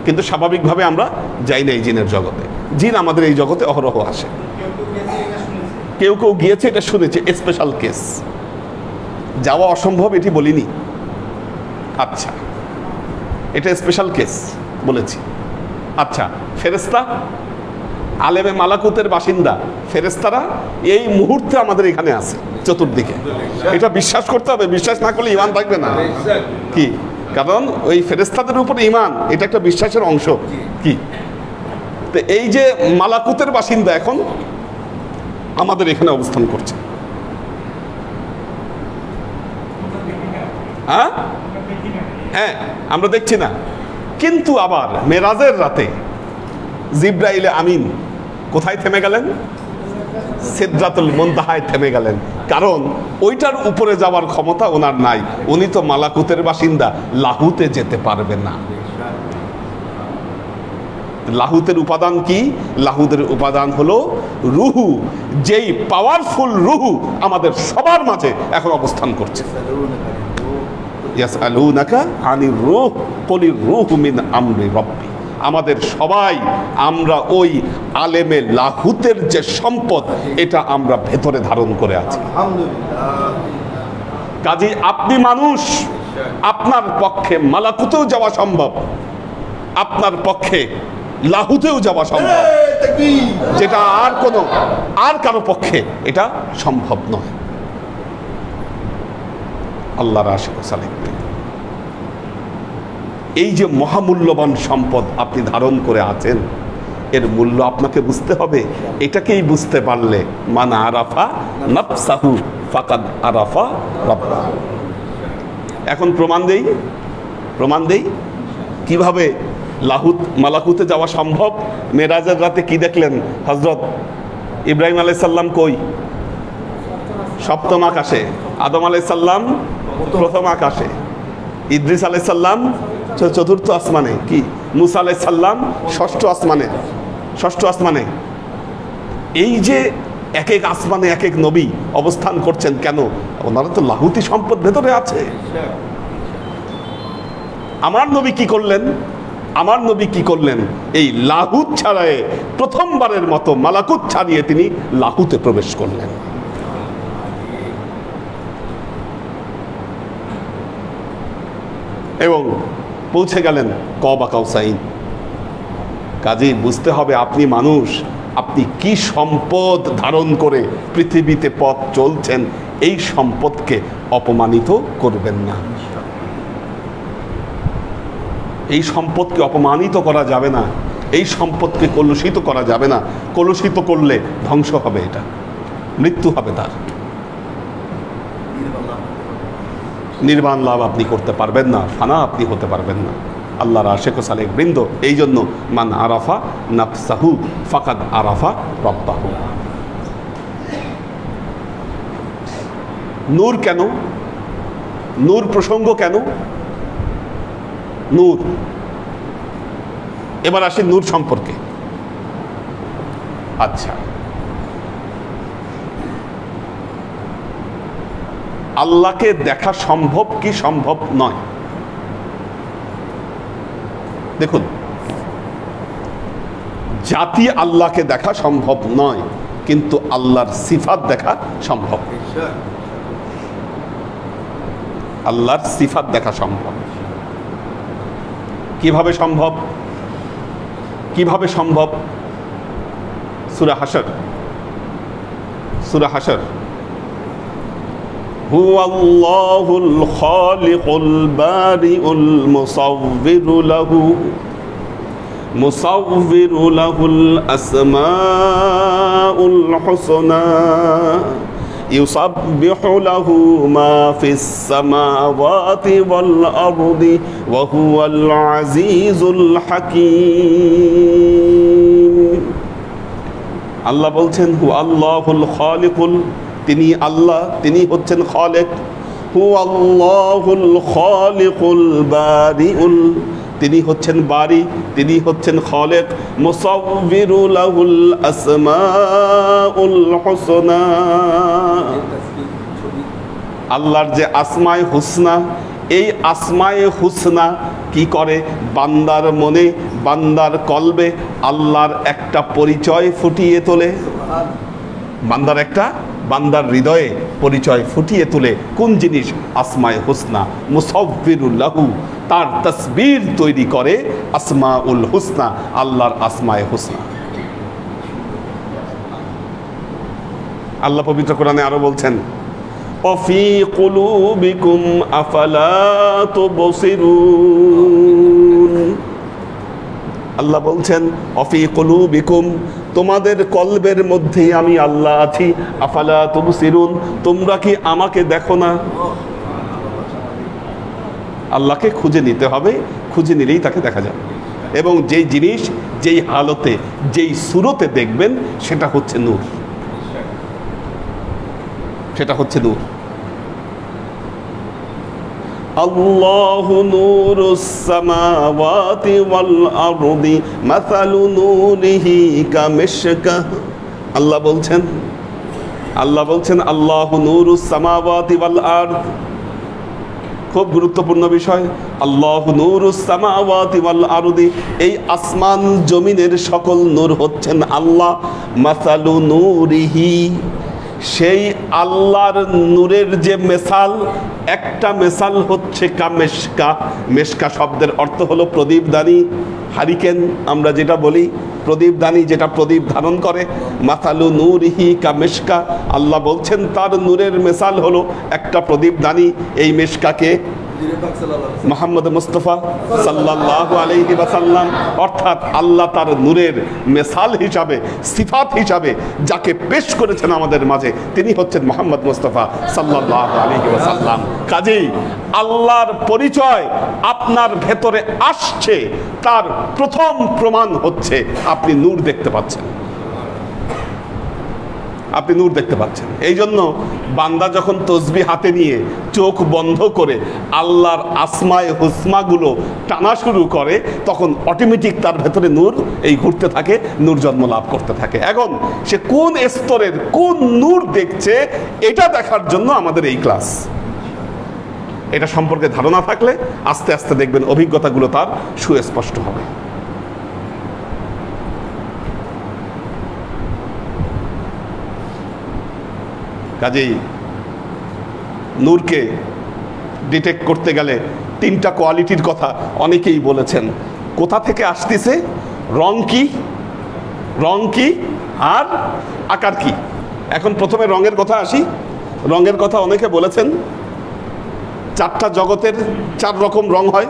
কিন্তু স্বাভাবিকভাবে আমরা যাই না এই জিনের জগতে। জিন আমাদের এই জগতে অহরহ আসে। কেউ কেউ গিয়েছে এটা শুনেছে, স্পেশাল কেস। যাওয়া অসম্ভব এটি বলিনি। আচ্ছা, এটা স্পেশাল কেস বলেছি। আচ্ছা, ফেরেশতা আলেমে মালাকুতের বাসিন্দা ফেরেশতারা এই মুহূর্তে আমাদের এখানে আছে চতুর্দিকে। এটা বিশ্বাস করতে হবে, বিশ্বাস না করলে ঈমান থাকবে না। কি কারণ ওই ফেরেশতাদের উপরে ঈমান, এটা একটা বিশ্বাসের অংশ। কি তো এই যে মালাকুতের বাসিন্দা এখন আমাদের এখানে অবস্থান করছে। হ্যাঁ, আমরা দেখছি না। কিন্তু আবার মেরাজের রাতে জিব্রাইল আমিন কোথায় থেমে গেলেন? সিদরাতুল মুনতাহায় থেমে গেলেন। কারণ ওইটার উপরে যাওয়ার ক্ষমতা ওনার নাই। উনি তো মালাকুতের বাসিন্দা, লাহুতে যেতে পারবেন না। লাহুতের উপাদান কি? লাহুতের উপাদান হলো রুহু, যেই পাওয়ারফুল রুহু আমাদের সবার মাঝে এখন অবস্থান করছে। ইয়াসআলুনাকা আনির রূহ কুলির রূহু মিন আমরি রাব্বি। আমাদের সবাই আমরা ওই আলেমে লাহুতের যে সম্পদ, এটা আমরা ভেতরে ধারণ করে আছি। কাজী আপনি মানুষ, আপনার পক্ষে মালাকুতেও যাওয়া সম্ভব, আপনার পক্ষে লাহুতেও যাওয়া সম্ভব, যেটা আর কারো পক্ষে এটা সম্ভব নয়। আল্লাহর আশিক সালেক, এই যে মহামূল্যবান সম্পদ আপনি ধারণ করে আছেন, এর মূল্য আপনাকে বুঝতে হবে। এটাকেই বুঝতে পারলে মান আরাফা নাফসাহু ফাকাদ আরাফা রাব্বাহু। এখন প্রমাণ দেই কিভাবে লাহুত মালাকুতে যাওয়া সম্ভব। মেরাজের রাতে কি দেখলেন? হযরত ইব্রাহিম আলাইহিস সালাম কই? সপ্তম আকাশে। আদম আলাইহিস সালাম প্রথম আকাশে। ইদ্রিস আলাইহিস সালাম চতুর্থ আসমানে। কি মুসা আলাইহিস সালাম ষষ্ঠ আসমানে। এই যে এক এক আসমানে এক এক নবী অবস্থান করছেন, কেন? ওনারা তো লাহুতি সম্পদ ভেতরে আছে। আমার নবী কি করলেন? এই লাহুত ছাড়ায় প্রথমবারের মতো মালাকুত ছাড়িয়ে তিনি লাহুতে প্রবেশ করলেন। এবং পৌঁছে গেলেন কবা কাউসাইন। কাজেই বুঝতে হবে আপনি মানুষ, আপনি কি সম্পদ ধারণ করে পৃথিবীতে পথ চলছেন, এই সম্পদকে অপমানিত করবেন না। এই সম্পদকে অপমানিত করা যাবে না, এই সম্পদকে কলুষিত করা যাবে না। কলুষিত করলে ধ্বংস হবে, এটা মৃত্যু হবে তার। নির্বাণ লাভ আপনি করতে পারবেন না, ফানা আপনি হতে পারবেন না। আল্লাহর আশিক ও সালেক বৃন্দ, এই জন্য মান আরাফা নাফসাহু ফাকাদ আরাফা রাব্বাহু। নূর কেন? নূর প্রসঙ্গ কেন? নূর, এবার আসি নূর সম্পর্কে। আচ্ছা, আল্লাহকে দেখা সম্ভব কি সম্ভব নয়? দেখুন, জাতি আল্লাহকে দেখা সম্ভব নয়, কিন্তু আল্লাহর সিফাত দেখা সম্ভব। আল্লাহর সিফাত দেখা সম্ভব। কিভাবে সম্ভব? কিভাবে সম্ভব? সূরা হাশর, সূরা হাশর, হুয়াল্লাহুল খালিকুল বারিউল মুসাউবিরু লাহুল আসমাউল হুসনা ইউসাব্বিহু লাহু মা ফিস সামাওয়াতি ওয়াল আরদি ওয়া হুয়াল আজিজুল হাকীম। আল্লাহ বলছেন হু আল্লাহুল খালিকুল, তিনি আল্লাহ, তিনি হচ্ছেন খালেক। হু আল্লাহুল খালিকুল বারিউল, তিনি হচ্ছেন বারি, তিনি হচ্ছেন খালেক। মুসাউবিরু লাহুল আসমাউল হুসনা, আল্লাহর যে আসমায়ে হুসনা, এই আসমায়ে হুসনা কি করে? বান্দার মনে, বান্দার কলবে আল্লাহর একটা পরিচয় ফুটিয়ে তোলে। বান্দার হৃদয়ে পরিচয় ফুটিয়ে তোলে। কোন জিনিস? আসমায়ে হুসনা। মুসাউবিরুল লাহু, তার তাসবির তৈরি করে আসমাউল হুসনা, আল্লাহর আসমায়ে হুসনা। আল্লাহ পবিত্র কোরআনে আরো বলছেন, অফি কুলুবিকুম আফালা তুবসিরুন। আল্লাহ বলছেন অফি কুলুবিকুম, তোমাদের কলবের মধ্যেই আমি আল্লাহ আছি। আফালা তুবসিরুন, তোমরা কি আমাকে দেখো না? আল্লাহকে খুঁজে নিতে হবে, খুঁজে নিলেই তাকে দেখা যাবে। এবং যেই জিনিস, যেই হালতে, যেই সুরতে দেখবেন, সেটা হচ্ছে নূর, সেটা হচ্ছে নূর। আল্লাহু নূরুস সামাওয়াতি ওয়াল আরদি মাসালু নূরিহি কামিশকাহ। আল্লাহ বলছেন আল্লাহু নূরুস সামাওয়াতি ওয়াল আরদ। খুব গুরুত্বপূর্ণ বিষয়। আল্লাহু নূরুস সামাওয়াতি ওয়াল আরদি, এই আসমান জমিনের সকল নূর হচ্ছেন আল্লাহ। মাসালু নূরিহি, সেই আল্লাহর নূরের যে মেসাল, একটা মেসাল হচ্ছে কামেশকা। মেশকা শব্দের অর্থ হলো প্রদীপদানি, হারিকেন আমরা যেটা বলি, প্রদীপদানি যেটা প্রদীপ ধারণ করে। মাসালু নূরিহি কামেশকা, আল্লাহ বলছেন তার নূরের মেসাল হলো একটা প্রদীপদানি। এই মেশকাকে মুহাম্মদ মুস্তাফা সাল্লাল্লাহু আলাইহি ওয়াসাল্লাম, অর্থাৎ আল্লাহ তার নূরের মেসাল হিসাবে, সিফাত হিসাবে যাকে পেশ করেছেন আমাদের মাঝে, তিনি হচ্ছেন মুহাম্মদ মুস্তাফা সাল্লাল্লাহু আলাইহি ওয়াসাল্লাম। কাজেই আল্লাহর পরিচয় আপনার ভেতরে আসছে, তার প্রথম প্রমাণ হচ্ছে আপনি নূর দেখতে পাচ্ছেন। আপনি নূর দেখতে পাচ্ছেন। এই জন্য বান্দা যখন তসবিহ হাতে নিয়ে চোখ বন্ধ করে আল্লাহর আসমায়ে হুসনাগুলো টানা শুরু করে, তখন অটোমেটিক তার ভেতরে নূর এই ঘুরতে থাকে, নূর জন্ম লাভ করতে থাকে। এখন সে কোন স্তরের কোন নূর দেখছে, এটা দেখার জন্য আমাদের এই ক্লাস। এটা সম্পর্কে ধারণা থাকলে আস্তে আস্তে দেখবেন অভিজ্ঞতাগুলো তার সুস্পষ্ট হবে। কাজেই নূরকে ডিটেক্ট করতে গেলে তিনটা কোয়ালিটির কথা অনেকেই বলেছেন। কোথা থেকে আসতেছে, রং কি আর আকার কি। এখন প্রথমে রঙের কথা আসি। রঙের কথা অনেকে বলেছেন, চারটা জগতের চার রকম রং হয়।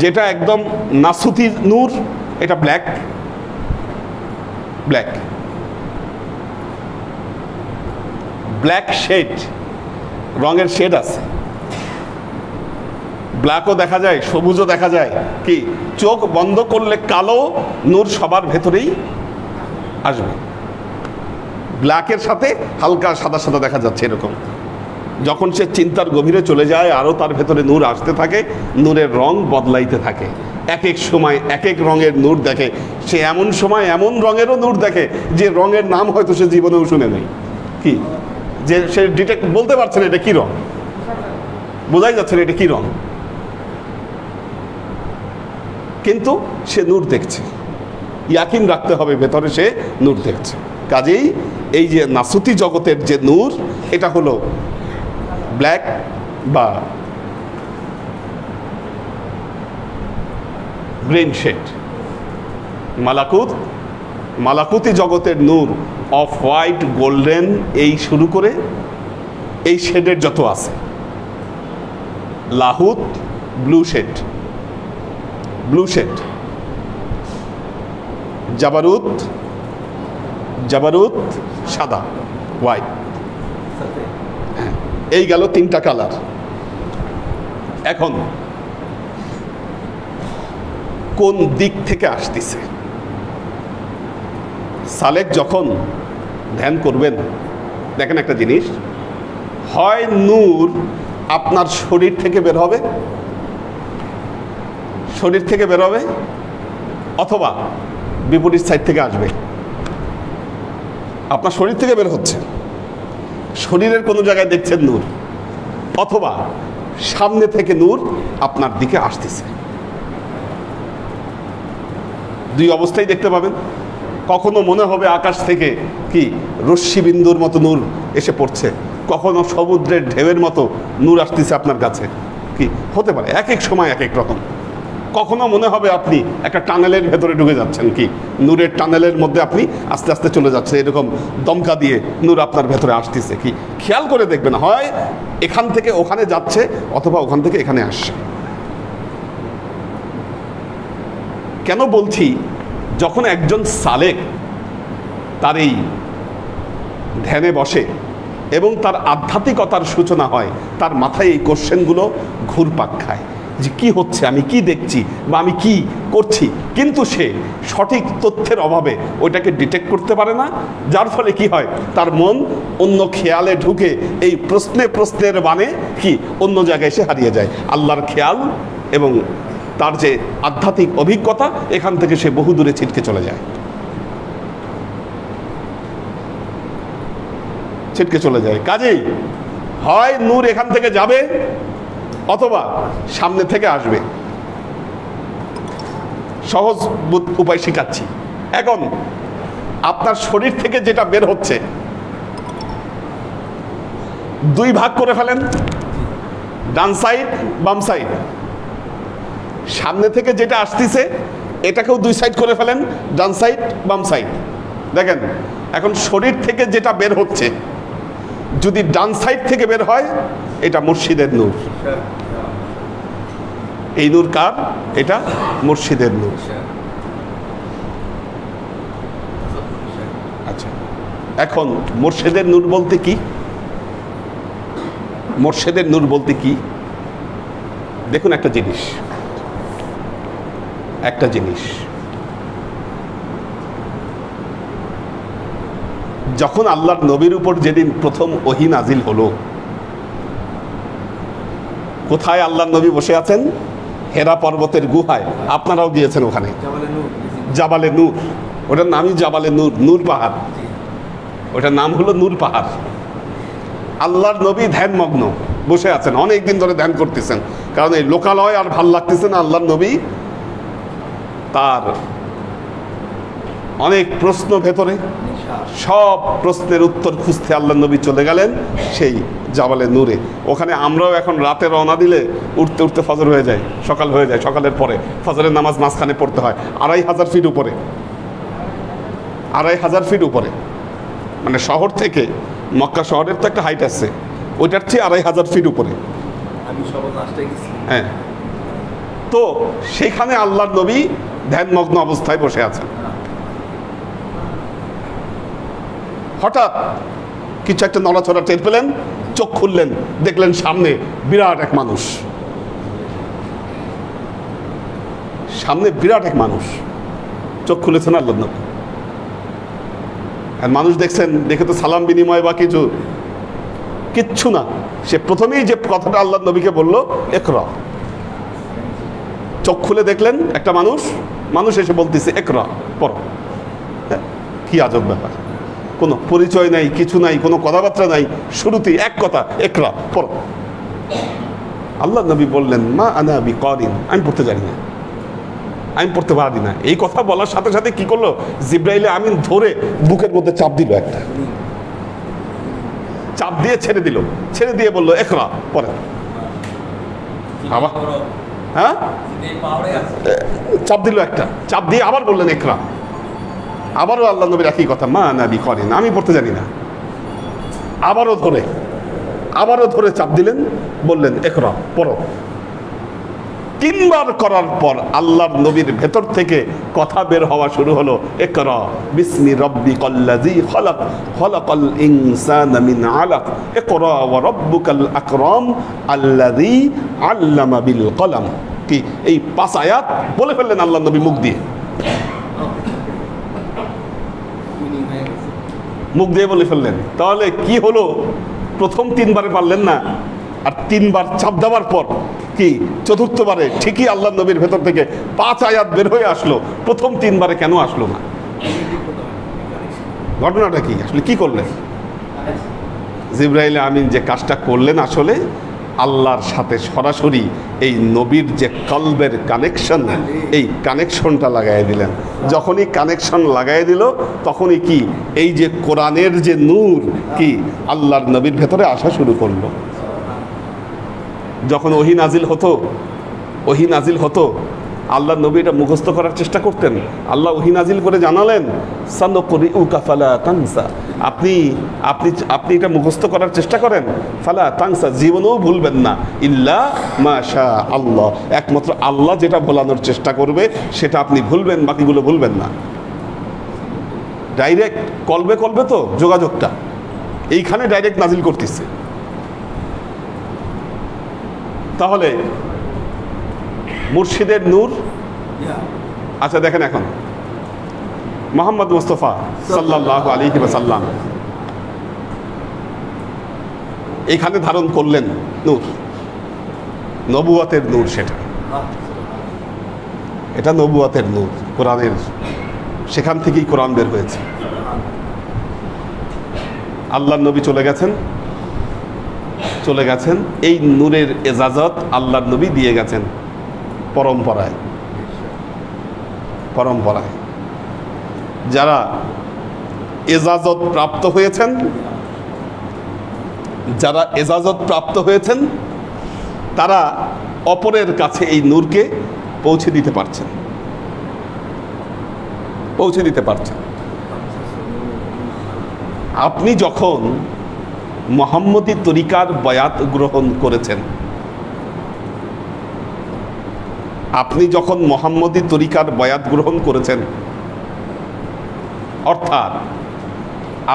যেটা একদম নাসুতি নূর, এটা ব্ল্যাক। ব্ল্যাক শেড, রঙের শেড আছে। ব্ল্যাকও দেখা যায়, সবুজও দেখা যায়। কি, চোখ বন্ধ করলে কালো নূর সবার ভেতরেই আসবে। ব্ল্যাকের সাথে হালকা সাদা সাদা দেখা যাচ্ছে, এরকম যখন সে চিন্তার গভীরে চলে যায় আরও তার ভেতরে নূর আসতে থাকে, নূরের রং বদলাইতে থাকে। এক এক সময় এক এক রঙের নূর দেখে সে, এমন সময় এমন রঙেরও নূর দেখে যে রঙের নাম হয়তো সে জীবনেও শুনে নেই। কি যে সে ডিটেক্ট বলতে পারছে না এটা কী রং, বোঝাই যাচ্ছে না এটা কী রং, কিন্তু সে নূর দেখছে, ইয়াকিন রাখতে হবে ভেতরে সে নূর দেখছে। কাজেই এই যে নাসুতি জগতের যে নূর, এটা হলো ব্ল্যাক বা গ্রিন শেড। মালাকুতি জগতের নূর অফ হোয়াইট, গোল্ডেন, এই শুরু করে এই শেডের যত আছে, লাহুত ব্লু শেড, জাবারুত সাদা, হোয়াইট, এই গেল তিনটা কালার। এখন কোন দিক থেকে আসতেছে? সালেক যখন ধ্যান করবেন, দেখেন একটা জিনিস, হয় নূর আপনার শরীর থেকে বের হবে, অথবা বিপরীত সাইড থেকে আসবে। আপনার শরীর থেকে বের হচ্ছে, শরীরের কোনো জায়গায় দেখছেন নূর, অথবা সামনে থেকে নূর আপনার দিকে আসতেছে। দুই অবস্থায় দেখতে পাবেন। কখনো মনে হবে আকাশ থেকে কি রশ্মিবিন্দুর মতো নূর এসে পড়ছে, কখনো সমুদ্রের ঢেউয়ের মতো নূর আসতেছে আপনার কাছে, কি হতে পারে, এক এক সময় এক এক রকম। কখনো মনে হবে আপনি একটা টানেলের ভেতরে ঢুকে যাচ্ছেন, কি নূরের টানেলের মধ্যে আপনি আস্তে আস্তে চলে যাচ্ছে, এরকম দমকা দিয়ে নূর আপনার ভেতরে আসতেছে। কি খেয়াল করে দেখবেন, হয় এখান থেকে ওখানে যাচ্ছে, অথবা ওখান থেকে এখানে আসছে। কেন বলছি? যখন একজন সালেক তার এই ধ্যানে বসে এবং তার আধ্যাত্মিকতার সূচনা হয়, তার মাথায় এই কোশ্চেনগুলো ঘুরপাক খায় যে কি হচ্ছে, আমি কি দেখছি বা আমি কি করছি, কিন্তু সে সঠিক তথ্যের অভাবে ওইটাকে ডিটেক্ট করতে পারে না। যার ফলে কি হয়, তার মন অন্য খেয়ালে ঢুকে এই প্রশ্নের বানে কি অন্য জায়গায় সে হারিয়ে যায়। আল্লাহর খেয়াল এবং তার যে আধ্যাত্মিক অভিজ্ঞতা, এখান থেকে সে বহু দূরে ছিটকে চলে যায়, কাজেই হয় নূর এখান থেকে যাবে, অথবা সামনে থেকে আসবে। সহজ উপায় শিখাচ্ছি। এখন আপনার শরীর থেকে যেটা বের হচ্ছে, দুই ভাগ করে ফেলেন, ডান সাইড বাম সাইড। সামনে থেকে যেটা আসতেছে এটাকেও দুই সাইড করে ফেলেন, ডান সাইড বাম সাইড। দেখেন এখন শরীর থেকে যেটা বের হচ্ছে, যদি ডান সাইড থেকে বের হয়, এটা মুর্শিদের নূর। এই নূর কার? এটা মুর্শিদের নূর। আচ্ছা, এখন মুর্শিদের নূর বলতে কি? মুর্শিদের নূর বলতে কি? দেখুন একটা জিনিস, যখন আল্লাহর নবীর উপর যেদিন প্রথম ওহী নাজিল হলো, কোথায় আল্লাহর নবী বসে আছেন? হেরা পর্বতের গুহায়। আপনারাও গিয়েছেন ওখানে, জাবালে নূর। ওটার নামই জাবালে নূর, নূর পাহাড়। ওটার নাম হলো নূর পাহাড়। আল্লাহর নবী ধ্যানমগ্ন বসে আছেন, অনেক দিন ধরে ধ্যান করতেছেন, কারণ এই লোকালয় আর ভাল লাগতেছে না। আল্লাহর নবী, তার অনেক প্রশ্ন ভেতরে, সব প্রশ্নের উত্তর খুঁজতে আল্লাহর নবী চলে গেলেন সেই জাবালে নূরে। ওখানে আমরাও এখন রাতে রওনা দিলে উঠতে উঠতে ফজর হয়ে যায়, সকাল হয়ে যায়। সকালের পরে ফজরের নামাজ মাঝখানে পড়তে হয় 2500 ফিট উপরে, 2500 ফিট উপরে। মানে শহর থেকে, মক্কা শহরের তো একটা হাইট আছে, ওইটার চেয়ে 2500 ফিট উপরে। হ্যাঁ, তো সেখানে আল্লাহর নবী ধ্যানমগ্ন অবস্থায় বসে আছেন। হঠাৎ কিছু একটা নড়াচড়া টের পেলেন, চোখ খুললেন, দেখলেন সামনে বিরাট এক মানুষ। চোখ খুলেছেন আল্লাহর নবী। আর মানুষ দেখছেন, দেখে তো সালাম বিনিময় বা কিছু কিচ্ছু না, সে প্রথমেই যে কথাটা আল্লাহ নবীকে বলল ইকরা। চোখ খুলে দেখলেন একটা মানুষ এসে বলতেছে ইকরা, পড়ো। কি আজব ব্যাপার, কোনো পরিচয় নাই, কিছু নাই, কোনো কথাবার্তা নাই, শুরুতেই এক কথা ইকরা, পড়ো। আল্লাহ নবী বললেন মা আনা বিকারিন, আমি পড়তে জানি না, আমি পড়তে পারি না। এই কথা বলার সাথে সাথে কি করলো, জিব্রাইল আমিন ধরে বুকের মধ্যে চাপ দিল, একটা চাপ দিয়ে ছেড়ে দিল, ছেড়ে দিয়ে বললো ইকরা, পড়ে। আবার হ্যাঁ চাপ দিল একটা, চাপ দিয়ে আবার বললেন ইকরা। আবারও আল্লাহ নবীর একই কথা মা আনা বিকারিন, আমি পড়তে জানি না। আবারও ধরে চাপ দিলেন, বললেন ইকরা, পড়ো। 3 বার করার পর আল্লাহর নবীর ভেতর থেকে কথা বের হওয়া শুরু হলো ইকরা বিসমি রাব্বিকাল্লাযী খালাক খালাকাল ইনসানা মিন আলাক ইকরা ওয়া রাব্বুকাল আকরাম আল্লাযী আল্লামা বিল কলম। কি এই 5 আয়াত বলে ফেললেন আল্লাহর নবী মুখ দিয়ে বলে ফেললেন। তাহলে কি হলো, প্রথম 3 বারে পারলেন না, আর 3 বার চাপ দেওয়ার পর কি চতুর্থবারে ঠিকই আল্লাহ নবীর ভেতর থেকে 5 আয়াত বের হয়ে আসলো। প্রথম 3 বারে কেন আসলো না? ঘটনাটা কি, আসলে কি করলেন? জিবরাইল আমিন যে কাজটা করলেন, আসলে আল্লাহর সাথে সরাসরি এই নবীর যে কলবের কানেকশন, এই কানেকশনটা লাগাই দিলেন। যখনই কানেকশন লাগাই দিল, তখনই কি এই যে কোরআনের যে নূর কি আল্লাহর নবীর ভেতরে আসা শুরু করলো। যখন ওহী নাজিল হতো আল্লাহ নবী এটা মুখস্থ করার চেষ্টা করতেন। আল্লাহ ওহী নাজিল করে জানালেন সানুকরিউকা ফালা তানসা, আপনি এটা মুখস্থ করার চেষ্টা করেন, ফালা তানসা, জীবনেও ভুলবেন না, ইল্লা মাশা আল্লাহ, একমাত্র আল্লাহ যেটা ভোলানোর চেষ্টা করবে সেটা আপনি ভুলবেন, বাকিগুলো ভুলবেন না। ডাইরেক্ট কলবে তো যোগাযোগটা এইখানে ডাইরেক্ট নাজিল করতেছে। তাহলে মুর্শিদের নূর, আচ্ছা দেখেন এখন মুহাম্মদ মুস্তাফা সাল্লাল্লাহু আলাইহি ওয়াসাল্লাম এখানে ধারণ করলেন নূর, নবুয়তের নূর, এটা নবুয়তের নূর, কোরআনের, সেখান থেকেই কোরআন বের হয়েছে। আল্লাহর নবী চলে গেছেন, এই নূরের এজাজত আল্লাহর নবী দিয়ে গেছেন পরম্পরায়। যারা এজাজত প্রাপ্ত হয়েছেন তারা অপরের কাছে এই নূরকে পৌঁছে দিতে পারছেন। আপনি যখন মুহাম্মদী তরিকার বায়াত গ্রহণ করেছেন, অর্থাৎ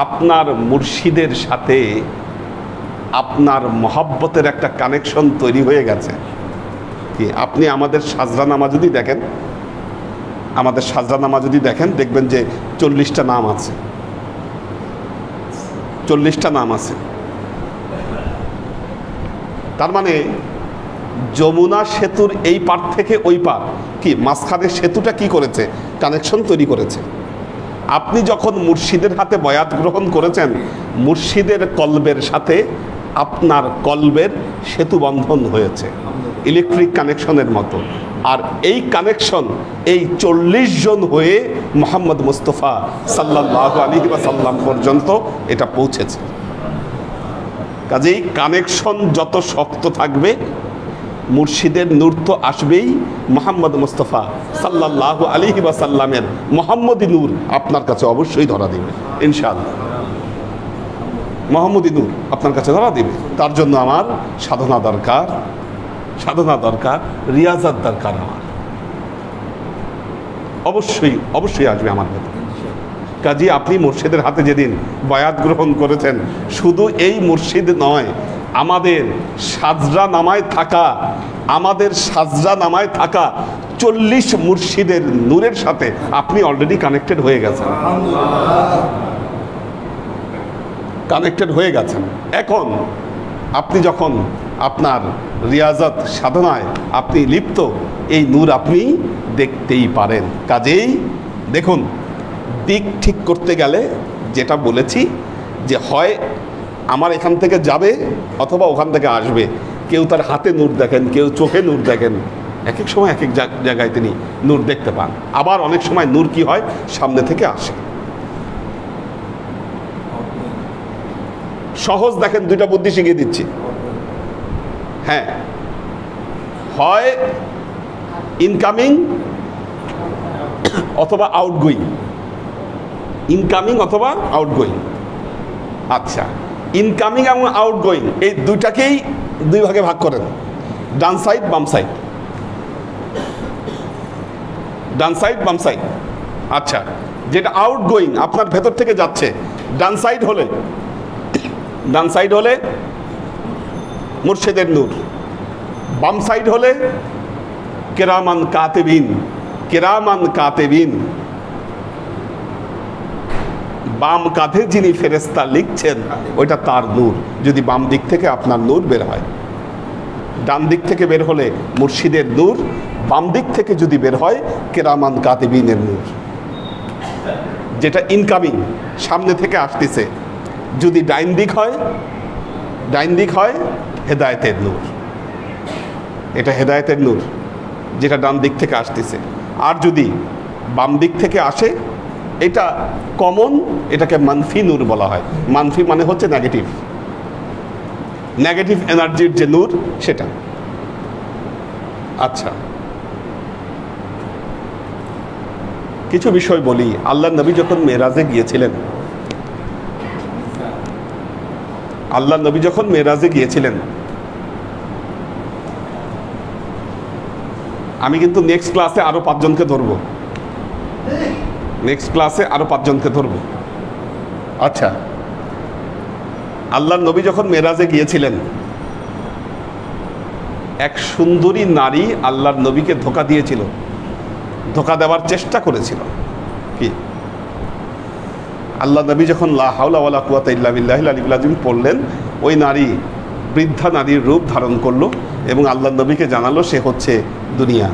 আপনার মুর্শিদের সাথে আপনার মহব্বতের একটা কানেকশন তৈরি হয়ে গেছে। কি আপনি আমাদের সাজরানামা যদি দেখেন, দেখবেন যে 40টা নাম আছে, 40টা নাম আছে। তার মানে যমুনা সেতুর এই পার থেকে ওই পার, কি মাঝখানের সেতুটা কি করেছে, কানেকশন তৈরি করেছে। আপনি যখন মুর্শিদের হাতে বয়াত গ্রহণ করেছেন, মুর্শিদের কলবের সাথে আপনার কলবের সেতু বন্ধন হয়েছে, ইলেকট্রিক কানেকশনের মতো। আর এই কানেকশন এই 40 জন হয়ে মুহাম্মদ মুস্তাফা সাল্লাল্লাহু আলাইহি ওয়াসাল্লাম পর্যন্ত এটা পৌঁছেছে। কাজেই কানেকশন যত শক্ত থাকবে, মুর্শিদের নূর তো আসবেই, মুহাম্মদ মুস্তাফা সাল্লাল্লাহু আলাইহি ওয়াসাল্লামের মুহাম্মদী নূর আপনার কাছে অবশ্যই ধরা দিবে ইনশাআল্লাহ। মুহাম্মদী নূর আপনার কাছে ধরা দিবে। তার জন্য আমার সাধনা দরকার, রিয়াজাত দরকার। আমার অবশ্যই আসবে আমার ভেতরে। কাজী আপনি মুর্শিদের হাতে যেদিন বায়াত গ্রহণ করেছেন, শুধু এই মুর্শিদ নয়, আমাদের সাজরা নামায় থাকা 40 মুর্শিদের নূরের সাথে আপনি অলরেডি কানেক্টেড হয়ে গেছেন। এখন আপনি যখন আপনার রিয়াজত সাধনায় আপনি লিপ্ত, এই নূর আপনি দেখতেই পারেন। কাজেই দেখুন, দিক ঠিক করতে গেলে যেটা বলেছি যে হয় আমার এখান থেকে যাবে অথবা ওখান থেকে আসবে। কেউ তার হাতে নূর দেখেন, কেউ চোখে নূর দেখেন, এক এক সময় এক এক জায়গায় তিনি নূর দেখতে পান। আবার অনেক সময় নূর কি হয়, সামনে থেকে আসে। সহজ দেখেন, দুইটা বুদ্ধি শিখিয়ে দিচ্ছি। হ্যাঁ, হয় ইনকামিং অথবা আউটগোয়িং, ইনকামিং অথবা আউটগোয়িং। আচ্ছা, ইনকামিং এবং আউটগোয়িং এই দুইটাকেই দুই ভাগে ভাগ করেন, ডান সাইড বাম সাইড, ডান সাইড বাম সাইড। আচ্ছা, যেটা আউটগোয়িং আপনার ভেতর থেকে যাচ্ছে, ডান সাইড হলে মুর্শিদের নূর, বাম সাইড হলে কেরামান কাতেবিন, বাম কাঁধে যিনি ফেরেশতা লিখছেন ওইটা তার নূর, যদি বাম দিক থেকে আপনার নূর বের হয়। ডান দিক থেকে বের হলে মুর্শিদের নূর, বাম দিক থেকে যদি বের হয় কেরামান কাতেবিনের নূর, যেটা ইনকামিং সামনে থেকে আসতেছে। যদি ডাইন দিক হয় হেদায়েতের নূর, এটা হেদায়েতের নূর যেটা ডান দিক থেকে আসতেছে। আর যদি বাম দিক থেকে আসে, এটা কমন, এটাকে মানফি নূর বলা হয়। মানফি মানে হচ্ছে নেগেটিভ এনার্জির যে নূর, সেটা। আচ্ছা, কিছু বিষয় বলি। আল্লাহ নবী যখন মেরাজে গিয়েছিলেন, আমি কিন্তু নেক্সট ক্লাসে আরো 5 জনকে ধরবো। আচ্ছা, আল্লাহ নবী যখন মেরাজে গিয়েছিলেন, এক সুন্দরী নারী আল্লাহর নবীকে ধোঁকা দেওয়ার চেষ্টা করেছিল। কি, আল্লাহ নবী যখন লা হাওলা ওয়ালা কুওয়াতা ইল্লা বিল্লাহিল আলিয়্যিল আযীম পড়লেন, ওই নারী বৃদ্ধা নারীর রূপ ধারণ করলো এবং আল্লাহ নবীকে জানালো সে হচ্ছে দুনিয়া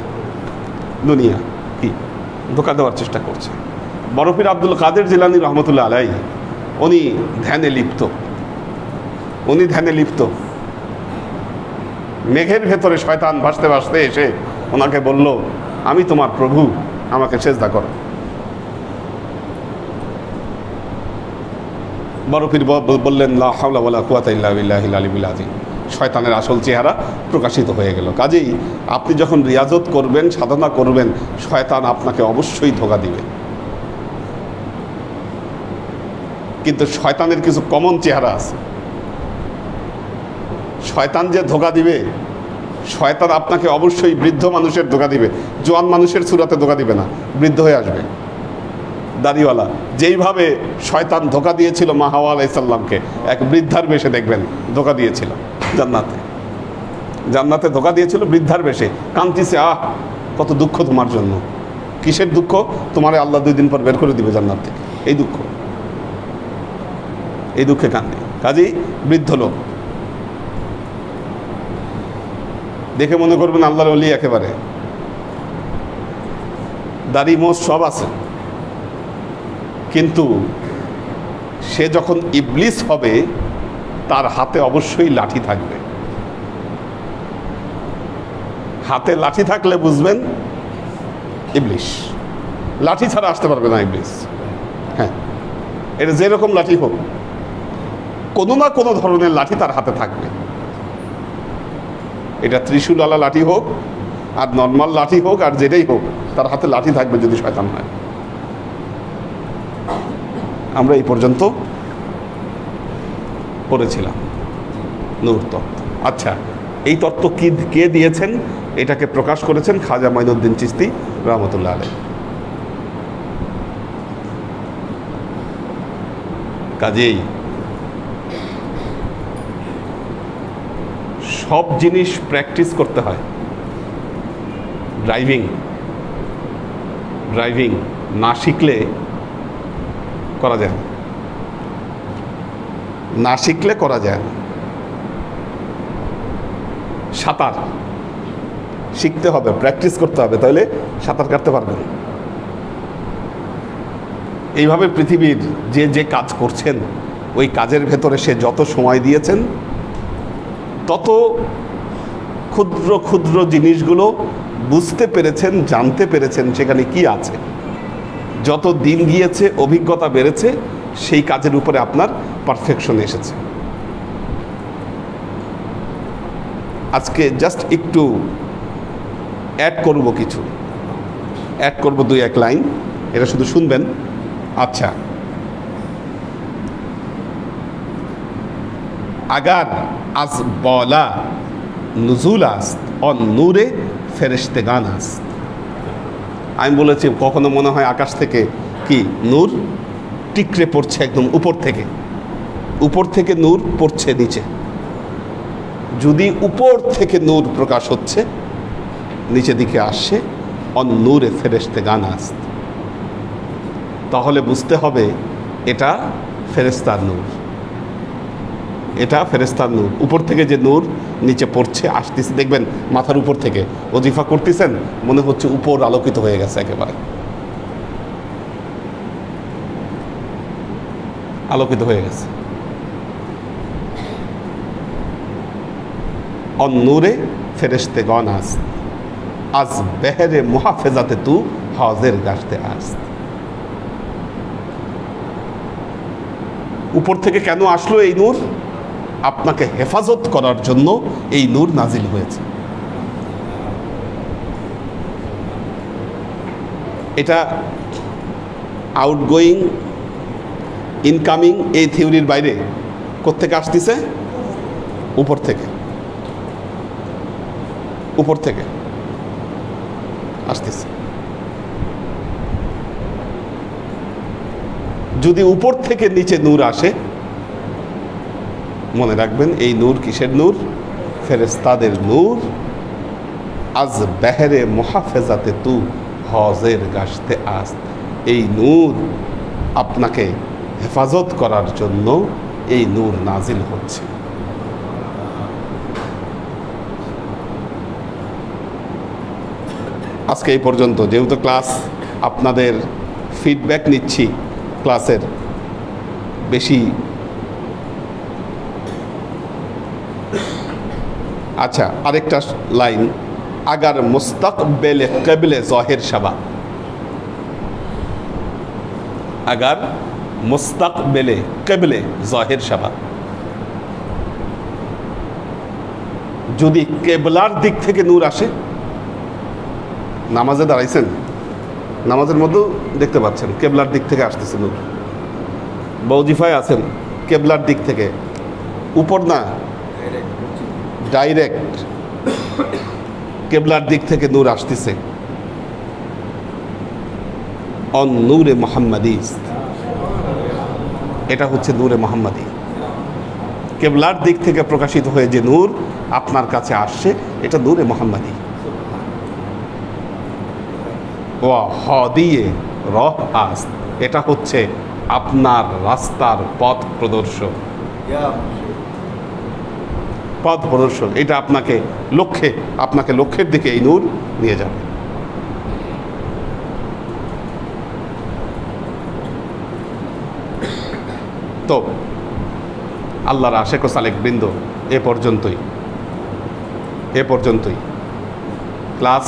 কি ধোঁকা দেওয়ার চেষ্টা করছে। বড় পীর আব্দুল কাদের জিলানী রহমতুল্লাহ আলাইহি উনি ধ্যানে লিপ্ত। মেঘের ভেতরে শয়তান ভাসতে ভাসতে এসে ওনাকে বলল, আমি তোমার প্রভু, আমাকে সেজদা করো। বড় পীর বললেন, লা হাওলা ওয়ালা কুওয়াতা ইল্লা বিল্লাহিল আলিয়্যিল আযীম। শয়তানের আসল চেহারা প্রকাশিত হয়ে গেল। কাজেই আপনি যখন রিয়াজত করবেন, সাধনা করবেন, শয়তান আপনাকে অবশ্যই ধোঁকা দিবে। কিন্তু শয়তানের কিছু কমন চেহারা আছে। শয়তান যে ধোঁকা দিবে, শয়তান আপনাকে অবশ্যই বৃদ্ধ মানুষের ধোঁকা দিবে, জোয়ান মানুষের সুরাতে ধোঁকা দিবে না, বৃদ্ধ হয়ে আসবে, দাড়িওয়ালা। যেইভাবে শয়তান ধোঁকা দিয়েছিল মা হাওয়া আলাইহিস সালামকে, এক বৃদ্ধার বেশে দেখবেন ধোঁকা দিয়েছিল জান্নাতে ধোঁকা দিয়েছিল বৃদ্ধার বেশে, কাঁদতেছে, আহ কত দুঃখ তোমার জন্য। কিসের দুঃখ? তোমারে আল্লাহ 2 দিন পর বের করে দিবে জান্নাত থেকে, এই দুঃখে কাঁদে। কাজেই বৃদ্ধ লোক দেখে মনে করবেন আল্লাহর ওলি, একেবারে দাড়ি মোষ সব আছে, কিন্তু সে যখন ইবলিস হবে তার হাতে অবশ্যই লাঠি থাকবে। হাতে লাঠি থাকলে বুঝবেন ইবলিস, লাঠি ছাড়া আসতে পারবে না ইবলিস। হ্যাঁ, এটা যেরকম লাঠি হোক, কোনো না কোনো ধরনের লাঠি তার হাতে থাকবে। এটা ত্রিশূলওয়ালা লাঠি হোক আর নর্মাল লাঠি হোক আর যেটাই হোক, তার হাতে লাঠি থাকবে যদি শয়তান হয়। আমরা এই পর্যন্ত পড়েছিলাম নূর তত্ত্ব। আচ্ছা, এই তত্ত্ব কে দিয়েছেন? এটাকে প্রকাশ করেছেন খাজা মাইনুদ্দিন চিশতি রহমতুল্লাহ আলাইহি। কাজেই সব জিনিস প্র্যাকটিস করতে হয়। ড্রাইভিং না শিখলে করা যায় না, সাঁতার শিখতে হবে, প্র্যাকটিস করতে হবে, তাহলে সাঁতার কাটতে পারবেন। এইভাবে পৃথিবীর যে যে কাজ করছেন ওই কাজের ভেতরে সে যত সময় দিয়েছেন তত ক্ষুদ্র ক্ষুদ্র জিনিসগুলো বুঝতে পেরেছেন, জানতে পেরেছেন সেখানে কি আছে। যত দিন গিয়েছে, অভিজ্ঞতা বেড়েছে, সেই কাজের উপরে আপনার পারফেকশন এসেছে। আজকে জাস্ট একটু অ্যাড করব, কিছু অ্যাড করব, 2-1 লাইন, এটা শুধু শুনবেন। আচ্ছা, আগার আজ বলা নুজুল আস্ত অন নূরে ফেরেশতেগান আস্ত। আমি বলেছি কখনো মনে হয় আকাশ থেকে কি নূর টিকরে পড়ছে, একদম উপর থেকে, উপর থেকে নূর পড়ছে নিচে। যদি উপর থেকে নূর প্রকাশ হচ্ছে, নিচে দিকে আসছে, অন নূরে ফেরেশতেগান আস্ত, তাহলে বুঝতে হবে এটা ফেরেশতার নূর, এটা ফেরেশতার নূর। উপর থেকে যে নূর নিচে পড়ছে, আসতেছে, দেখবেন মাথার উপর থেকে ওজিফা করতেছেন, মনে হচ্ছে উপর আলোকিত হয়ে গেছে, একেবারে আলোকিত হয়ে গেছে। অন নূরে ফেরেশতেগান আস্ত আজ বেহরে মুহাফেজাতে তু হাজির গাছতে আস্ত। উপর থেকে কেন আসলো এই নূর? আপনাকে হেফাজত করার জন্য এই নূর নাজিল হয়েছে। এটা আউটগোয়িং, ইনকামিং এই থিওরির বাইরে কোত্থেকে আসতেছে? উপর থেকে, উপর থেকে আসতেছে। যদি উপর থেকে নিচে নূর আসে, মনে রাখবেন এই নূর কিসের নূর? ফেরেশতাদের নূর। আজ বেহরে মুহাফেজাতে তু হজের গাছতে আস, এই নূর আপনাকে হেফাজত করার জন্য এই নূর নাজিল হচ্ছে। আজকে এই পর্যন্ত, যেহেতু ক্লাস আপনাদের ফিডব্যাক নিচ্ছি, ক্লাসের বেশি। আচ্ছা, আরেকটা লাইন, আগার মুস্তাকবেলে কবলে জহির শাবা, আগার মুস্তাকবেলে কবলে জহির শাবা, যদি কেবলার দিক থেকে নূর আসে, নামাজে দাঁড়াইছেন, নামাজের মধ্যেও দেখতে পাচ্ছেন কেবলার দিক থেকে আসতেছে নূর। বৌজিফায় আছেন, কেবলার দিক থেকে, উপর না, ডাইরেক্ট কেবলার দিক থেকে নূর আসতেছে। অন নূরে মুহাম্মাদি, এটা হচ্ছে নূরে মুহাম্মাদি। কেবলার দিক থেকে প্রকাশিত হয়ে যে নূর আপনার কাছে আসছে, এটা নূরে মুহাম্মাদি। ওয়া হাদিয়ে রহ আস, এটা হচ্ছে আপনার রাস্তার পথ প্রদর্শক, পথ প্রদর্শক। এটা আপনাকে লক্ষ্যের দিকে এই নূর নিয়ে যাবে। তো আল্লাহর আশেক ও সালেক বৃন্দ, এ পর্যন্তই ক্লাস।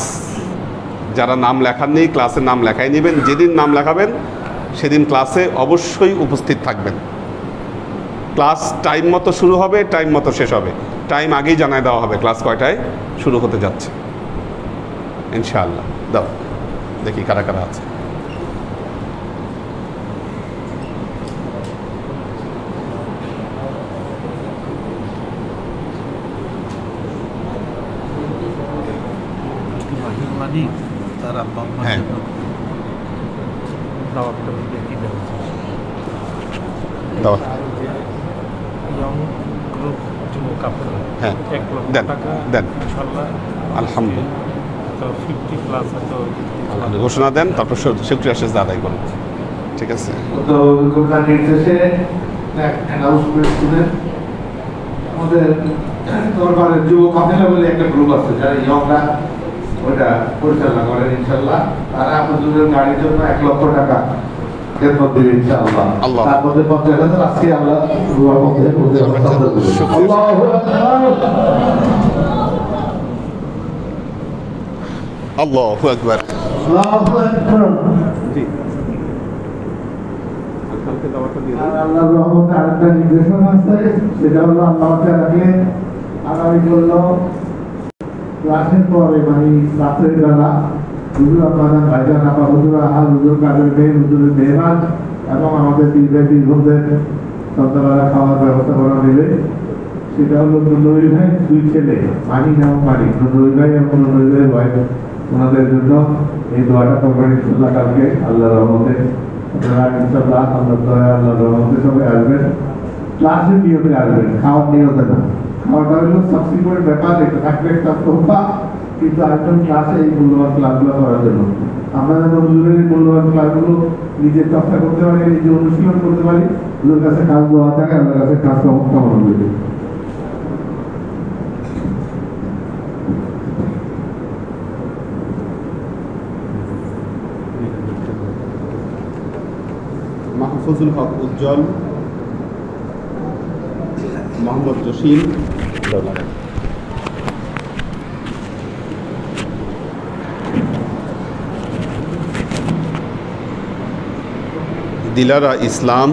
যারা নাম লেখাননি, ক্লাসে নাম লেখাই নেবেন। যেদিন নাম লেখাবেন সেদিন ক্লাসে অবশ্যই উপস্থিত থাকবেন। ক্লাস টাইম মতো শুরু হবে, টাইম মতো শেষ হবে। টাইম আগেই জানায় দেওয়া হবে ক্লাস কয়টায় শুরু হতে যাচ্ছে ইনশাআল্লাহ। দাও দেখি কারা কারা আছে।
তার আব্বা আম্মা
হ্যাঁ।
দাওয়াতটা দিতে কি দেওয়া
দাও।
ইয়ং গ্রুপ যুবক আপনারা
হ্যাঁ,
1 লক্ষ
দেন,
টাকা
দেন।
ইনশাআল্লাহ
আলহামদুলিল্লাহ।
তো 50 প্লাস তো
ঘোষণা দেন, তারপর শুকরিয়া শেষ আদায় করুন। ঠিক আছে।
তো অভিজ্ঞতা নির্দেশে অ্যানাউন্সমেন্ট শুনে আমাদের দরবারের যুব কাফেলা বলে একটা গ্রুপ আছে যারা ইয়ংরা ওইটা পরিচালনা করেন ইনশাল্লাহ। তারা আপনাদের গাড়ির জন্য 1 লক্ষ টাকা খেদমত দিবে ইনশাআল্লাহ।
আল্লাহ।
তার মধ্যে 50,000 আজকে আল্লাহ দুয়ার মধ্যে আল্লাহু
আল্লাহু আকবার। জি
আল্লাহর রহমতে আরেকটা নির্দেশনা আছে, সেটা হলো আল্লাহ তাআলাকে আগামী করলো ক্লাসের পরে মানে রাতের বেলা হুজুর আপনারা ভাইজান আপা হুজুর আহাল হুজুর কাদের মেয়ে হুজুরের মেহমান এবং আমাদের দীর্ঘদের সন্তানরা খাওয়ার ব্যবস্থা করা নেবে। সেটা হলো নন্দী ভাই 2 ছেলে মানি এবং মানি, নন্দী ভাই এবং নন্দী ভাই ভাই, ওনাদের জন্য এই দোয়াটা করবেন ইনশাআল্লাহ। কালকে আল্লাহর রহমতে আপনারা ইনশাআল্লাহ আল্লাহর দয়া আল্লাহর রহমতে সবাই আসবেন, ক্লাসের নিয়মে আসবেন, খাওয়ার নিয়মে না। খাওয়াটা হলো সাবসিকুয়েন্ট ব্যাপার, এটা থাকবে একটা তোফা, কিন্তু একজন ক্লাসে এই মূল্যবান ক্লাসগুলো করার জন্য আমরা যেন হুজুরের এই মূল্যবান ক্লাসগুলো নিজে চর্চা করতে পারি, নিজে অনুশীলন করতে পারি, হুজুরের কাছে কাজ দেওয়া থাকে, আল্লাহর কাছে কাজ কামনা করি।
মাহফুজুল হক উজ্জ্বল, মোহাম্মদ জসিম, দিলারা ইসলাম,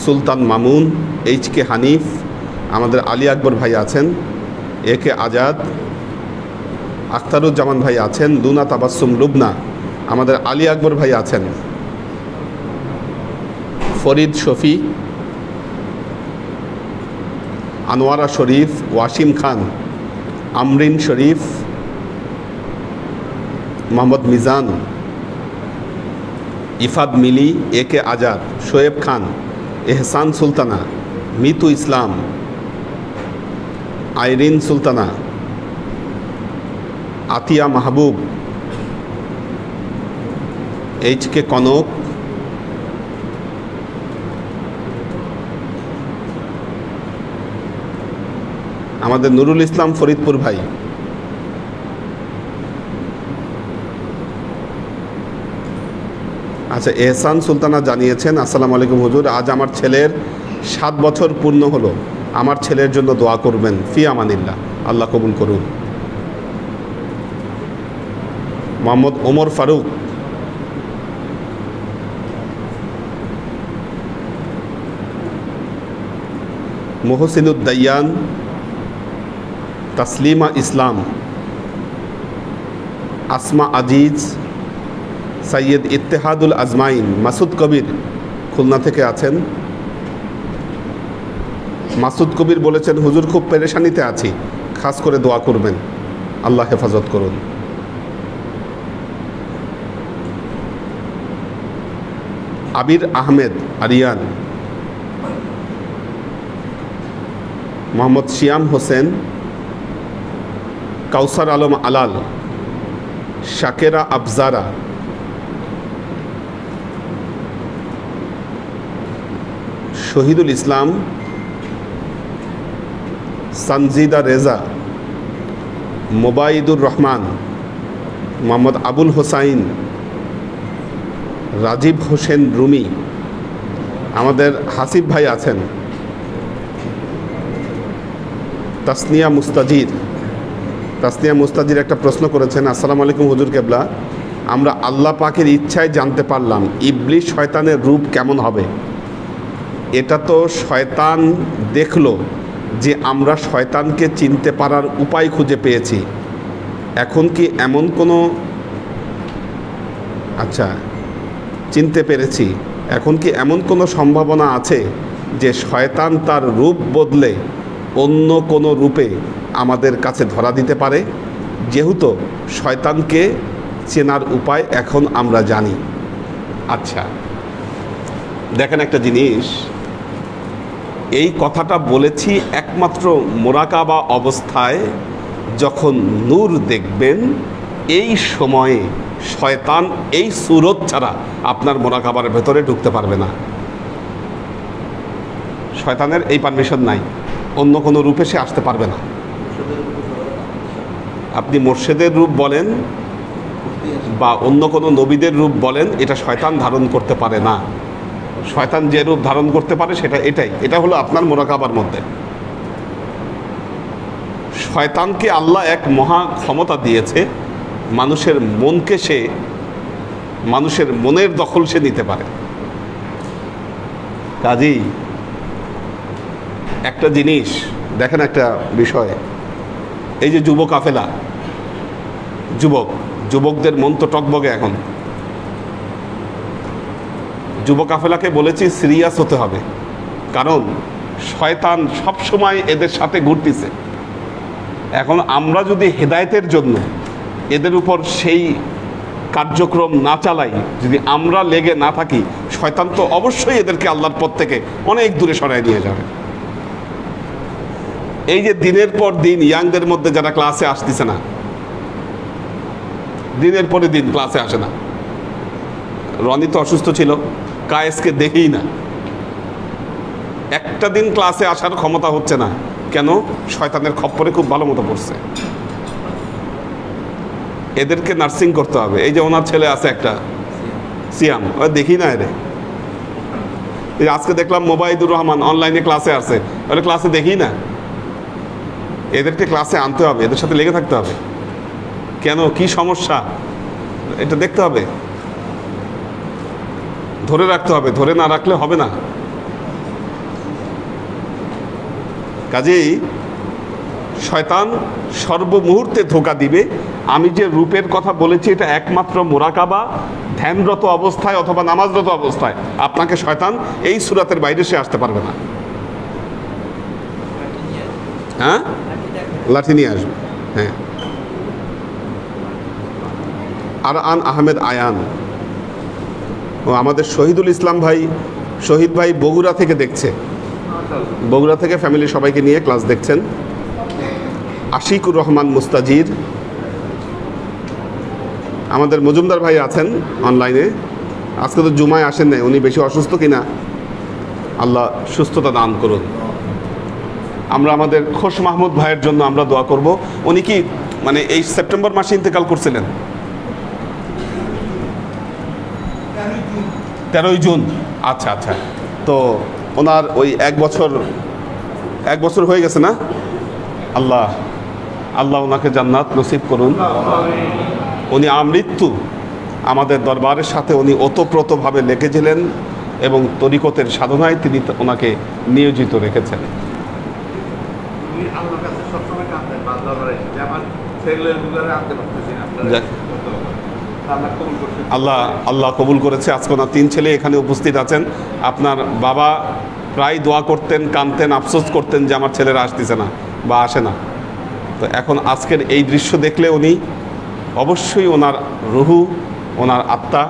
সুলতান মামুন, এইচ.কে হানিফ, আমাদের আলী আকবর ভাই আছেন, এ.কে আজাদ, আখতারুজ্জামান ভাই আছেন, লুনা তাবাসসুম লুবনা, আমাদের আলী আকবর ভাই আছেন, ফরিদ শফি, আনোয়ারা শরীফ, ওয়াসিম খান, আমরিন শরীফ, মোহাম্মদ মিজান, ইফাদ মিলি, এ.কে আজাদ, শোয়েব খান, এহসান সুলতানা, মিতু ইসলাম, আইরিন সুলতানা, আতিয়া মাহবুব, এইচ.কে কনক, আমাদের নুরুল ইসলাম ফরিদপুর ভাই, আচ্ছা এহসান সুলতানা জানিয়েছেন, আসসালামু আলাইকুম হুজুর, আজ আমার ছেলের 7 বছর পূর্ণ হলো, আমার ছেলের জন্য দোয়া করবেন, ফি আমানিল্লাহ, আল্লাহ কবুল করুন। মোহাম্মদ ওমর ফারুক, মোহসিনুদ্দায়ান, তাসলিমা ইসলাম, আসমা আজিজ, সৈয়দ ইত্তেহাদুল আজমাইন, মাসুদ কবির খুলনা থেকে আছেন। মাসুদ কবির বলেছেন, হুজুর খুব পেরেশানিতে আছি, খাস করে দোয়া করবেন, আল্লাহ হেফাজত করুন। আবির আহমেদ আরিয়ান, মোহাম্মদ শিয়াম হোসেন, কাউসার আলম আলাল, শাকেরা আফজারা, শহীদুল ইসলাম, সানজিদা রেজা, মোবাইদুর রহমান, মোহাম্মদ আবুল হোসাইন, রাজীব হোসেন রুমি, আমাদের হাসিব ভাই আছেন, তাসনিয়া মুস্তাজির। তাসনিয়া মুস্তাজির একটা প্রশ্ন করেছেন, আসসালামু আলাইকুম হুজুর কেবলা, আমরা আল্লাহ পাকের ইচ্ছায় জানতে পারলাম ইবলিস শয়তানের রূপ কেমন হবে। এটা তো শয়তান দেখলো যে আমরা শয়তানকে চিনতে পারার উপায় খুঁজে পেয়েছি, এখন কি এমন কোনো চিনতে পেরেছি, এখন কি এমন কোনো সম্ভাবনা আছে যে শয়তান তার রূপ বদলে অন্য কোনো রূপে আমাদের কাছে ধরা দিতে পারে, যেহেতু শয়তানকে চেনার উপায় এখন আমরা জানি। আচ্ছা দেখেন একটা জিনিস, এই কথাটা বলেছি একমাত্র মোরাকাবা অবস্থায়, যখন নূর দেখবেন এই সময়ে শয়তান এই সুরত ছাড়া আপনার মোরাকাবার ভেতরে ঢুকতে পারবে না, শয়তানের এই পারমিশন নাই। অন্য কোনো রূপে সে আসতে পারবে না। আপনি মোর্শেদের রূপ বলেন বা অন্য কোনো নবীদের রূপ বলেন, এটা শয়তান ধারণ করতে পারে না। শয়তান যে রূপ ধারণ করতে পারে এটা হলো আপনার মোরাকাবার মধ্যে। শয়তানকে আল্লাহ এক মহা ক্ষমতা দিয়েছে, মানুষের মনের দখল সে নিতে পারে। কাজেই একটা জিনিস দেখেন, একটা বিষয়, এই যে যুব কাফেলা, যুবকদের মন তো টকবগে এখন। যুব কাফেলাকে বলেছি সিরিয়াস হতে হবে, কারণ শয়তান সবসময় এদের সাথে ঘুরতেছে। এখন আমরা যদি হেদায়েতের জন্য এদের উপর সেই কার্যক্রম না চালাই, যদি আমরা লেগে না থাকি, শয়তান তো অবশ্যই এদেরকে আল্লাহর পথ থেকে অনেক দূরে সরায় নিয়ে যাবে। এই যে দিনের পর দিন ইয়াংদের মধ্যে যারা ক্লাসে আসতেছে না, দিনের পরে দিন ক্লাসে আসে না। রনি তো অসুস্থ ছিল, কায়েসকে দেখেই না, একটা দিন ক্লাসে আসার ক্ষমতা হচ্ছে না। কেন? শয়তানের খপ্পরে খুব ভালো মতো পড়ছে। এদেরকে নার্সিং করতে হবে। এই যে ওনার ছেলে আছে একটা, সিয়াম, ও দেখি না এরে। আজকে দেখলাম মোবাইদুর রহমান অনলাইনে ক্লাসে আছে, ওরা ক্লাসে দেখি না। এদেরকে ক্লাসে আনতে হবে, এদের সাথে লেগে থাকতে হবে। কেন, কি সমস্যা, এটা দেখতে হবে, ধরে রাখতে হবে। ধরে না রাখলে হবে না। কাজেই শয়তান সর্বমুহূর্তে ধোঁকা দিবে। আমি যে রূপের কথা বলেছি, এটা একমাত্র মোরাকাবা, ধ্যানরত অবস্থায় অথবা নামাজরত অবস্থায়। আপনাকে শয়তান এই সূরাতের বাইরে সে আসতে পারবে না। হ্যাঁ, লাঠি নিয়ে আসবে। হ্যাঁ। আর আহমেদ আয়ান, ও আমাদের শহীদুল ইসলাম ভাই, শহীদ ভাই বগুড়া থেকে দেখছে, বগুড়া থেকে ফ্যামিলি সবাইকে নিয়ে ক্লাস দেখছেন। আশিকুর রহমান মুস্তাজির, আমাদের মজুমদার ভাই আছেন অনলাইনে। আজকে তো জুমায় আসেন নাই, উনি বেশি অসুস্থ কিনা, আল্লাহ সুস্থতা দান করুন। আমরা আমাদের খোশ মাহমুদ ভাইয়ের জন্য আমরা দোয়া করব। উনি কি মানে এই সেপ্টেম্বর মাসে ইন্তেকাল করছিলেন? 13ই জুন। আচ্ছা আচ্ছা, তো ওনার ওই এক বছর হয়ে গেছে না? আল্লাহ ওনাকে জান্নাত নসিব করুন। উনি আমৃত্যু আমাদের দরবারের সাথে উনি ওতপ্রোতভাবে লেগেছিলেন এবং তরিকতের সাধনায় তিনি ওনাকে নিয়োজিত রেখেছেন। আল্লাহ কবুল করেছে। আজকে ওনার 3 ছেলে এখানে উপস্থিত আছেন। আপনার বাবা প্রায় দোয়া করতেন, কাঁদতেন, আফসোস করতেন যে আমার ছেলেরা আসতেছে না বা আসে না। তো এখন আজকের এই দৃশ্য দেখলে উনি অবশ্যই, ওনার রুহু, ওনার আত্মা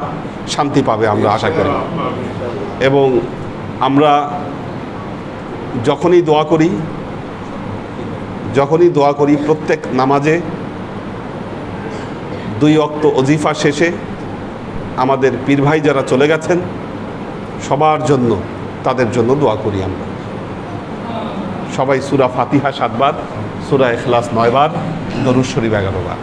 শান্তি পাবে আমরা আশা করি। এবং আমরা যখনই দোয়া করি প্রত্যেক নামাজে 2 ওয়াক্ত ওজিফা শেষে আমাদের পীর ভাই যারা চলে গেছেন সবার জন্য, তাদের জন্য দোয়া করি আমরা সবাই। সূরা ফাতিহা 7 বার, সূরা ইখলাস 9 বার, দরুদ শরীফ 11 বার।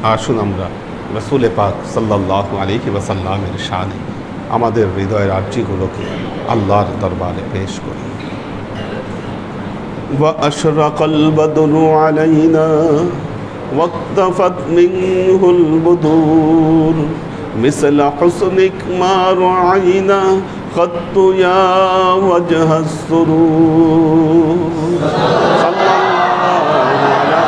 আসুন আমরা রাসূল পাক সাল্লাল্লাহু আলাইহি ওয়াসাল্লামের শানে আমাদের হৃদয়ের আর্জিগুলোকে আল্লাহর দরবারে পেশ করি। وأشرق البدر علينا واقتفت منه البدور مثل حسنك ما رعينا خط يا وجه السرور صلى الله على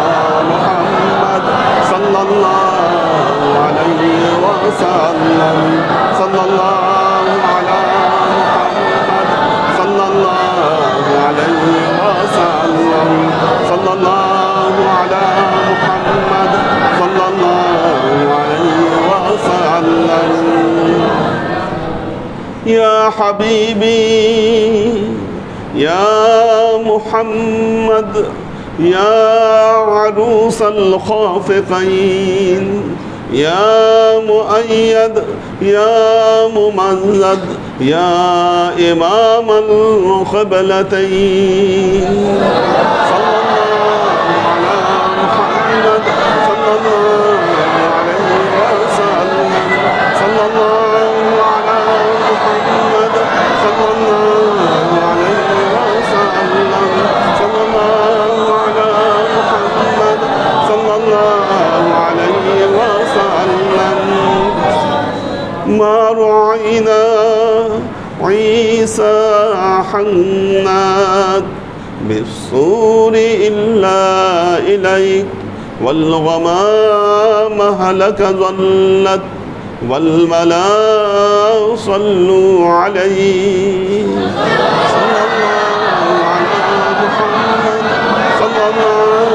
محمد صلى الله عليه وسلم صلى الله على محمد صلى الله عليه وسلم صلى الله على محمد صلى الله عليه وسلم يا حبيبي يا محمد يا عروس الخافقين يا مؤيد يا ممجد يا إمام القبلتين صلى الله على محمد صلى الله عليه وسلم صلى الله على محمد صلى الله عليه وسلم صلى الله على محمد صلى الله عليه وسلم ما رعينا عيسى حنات بالصور إلا إليك والغمام هلك ظلت والملا صلوا عليه صلى الله على محمد صلى الله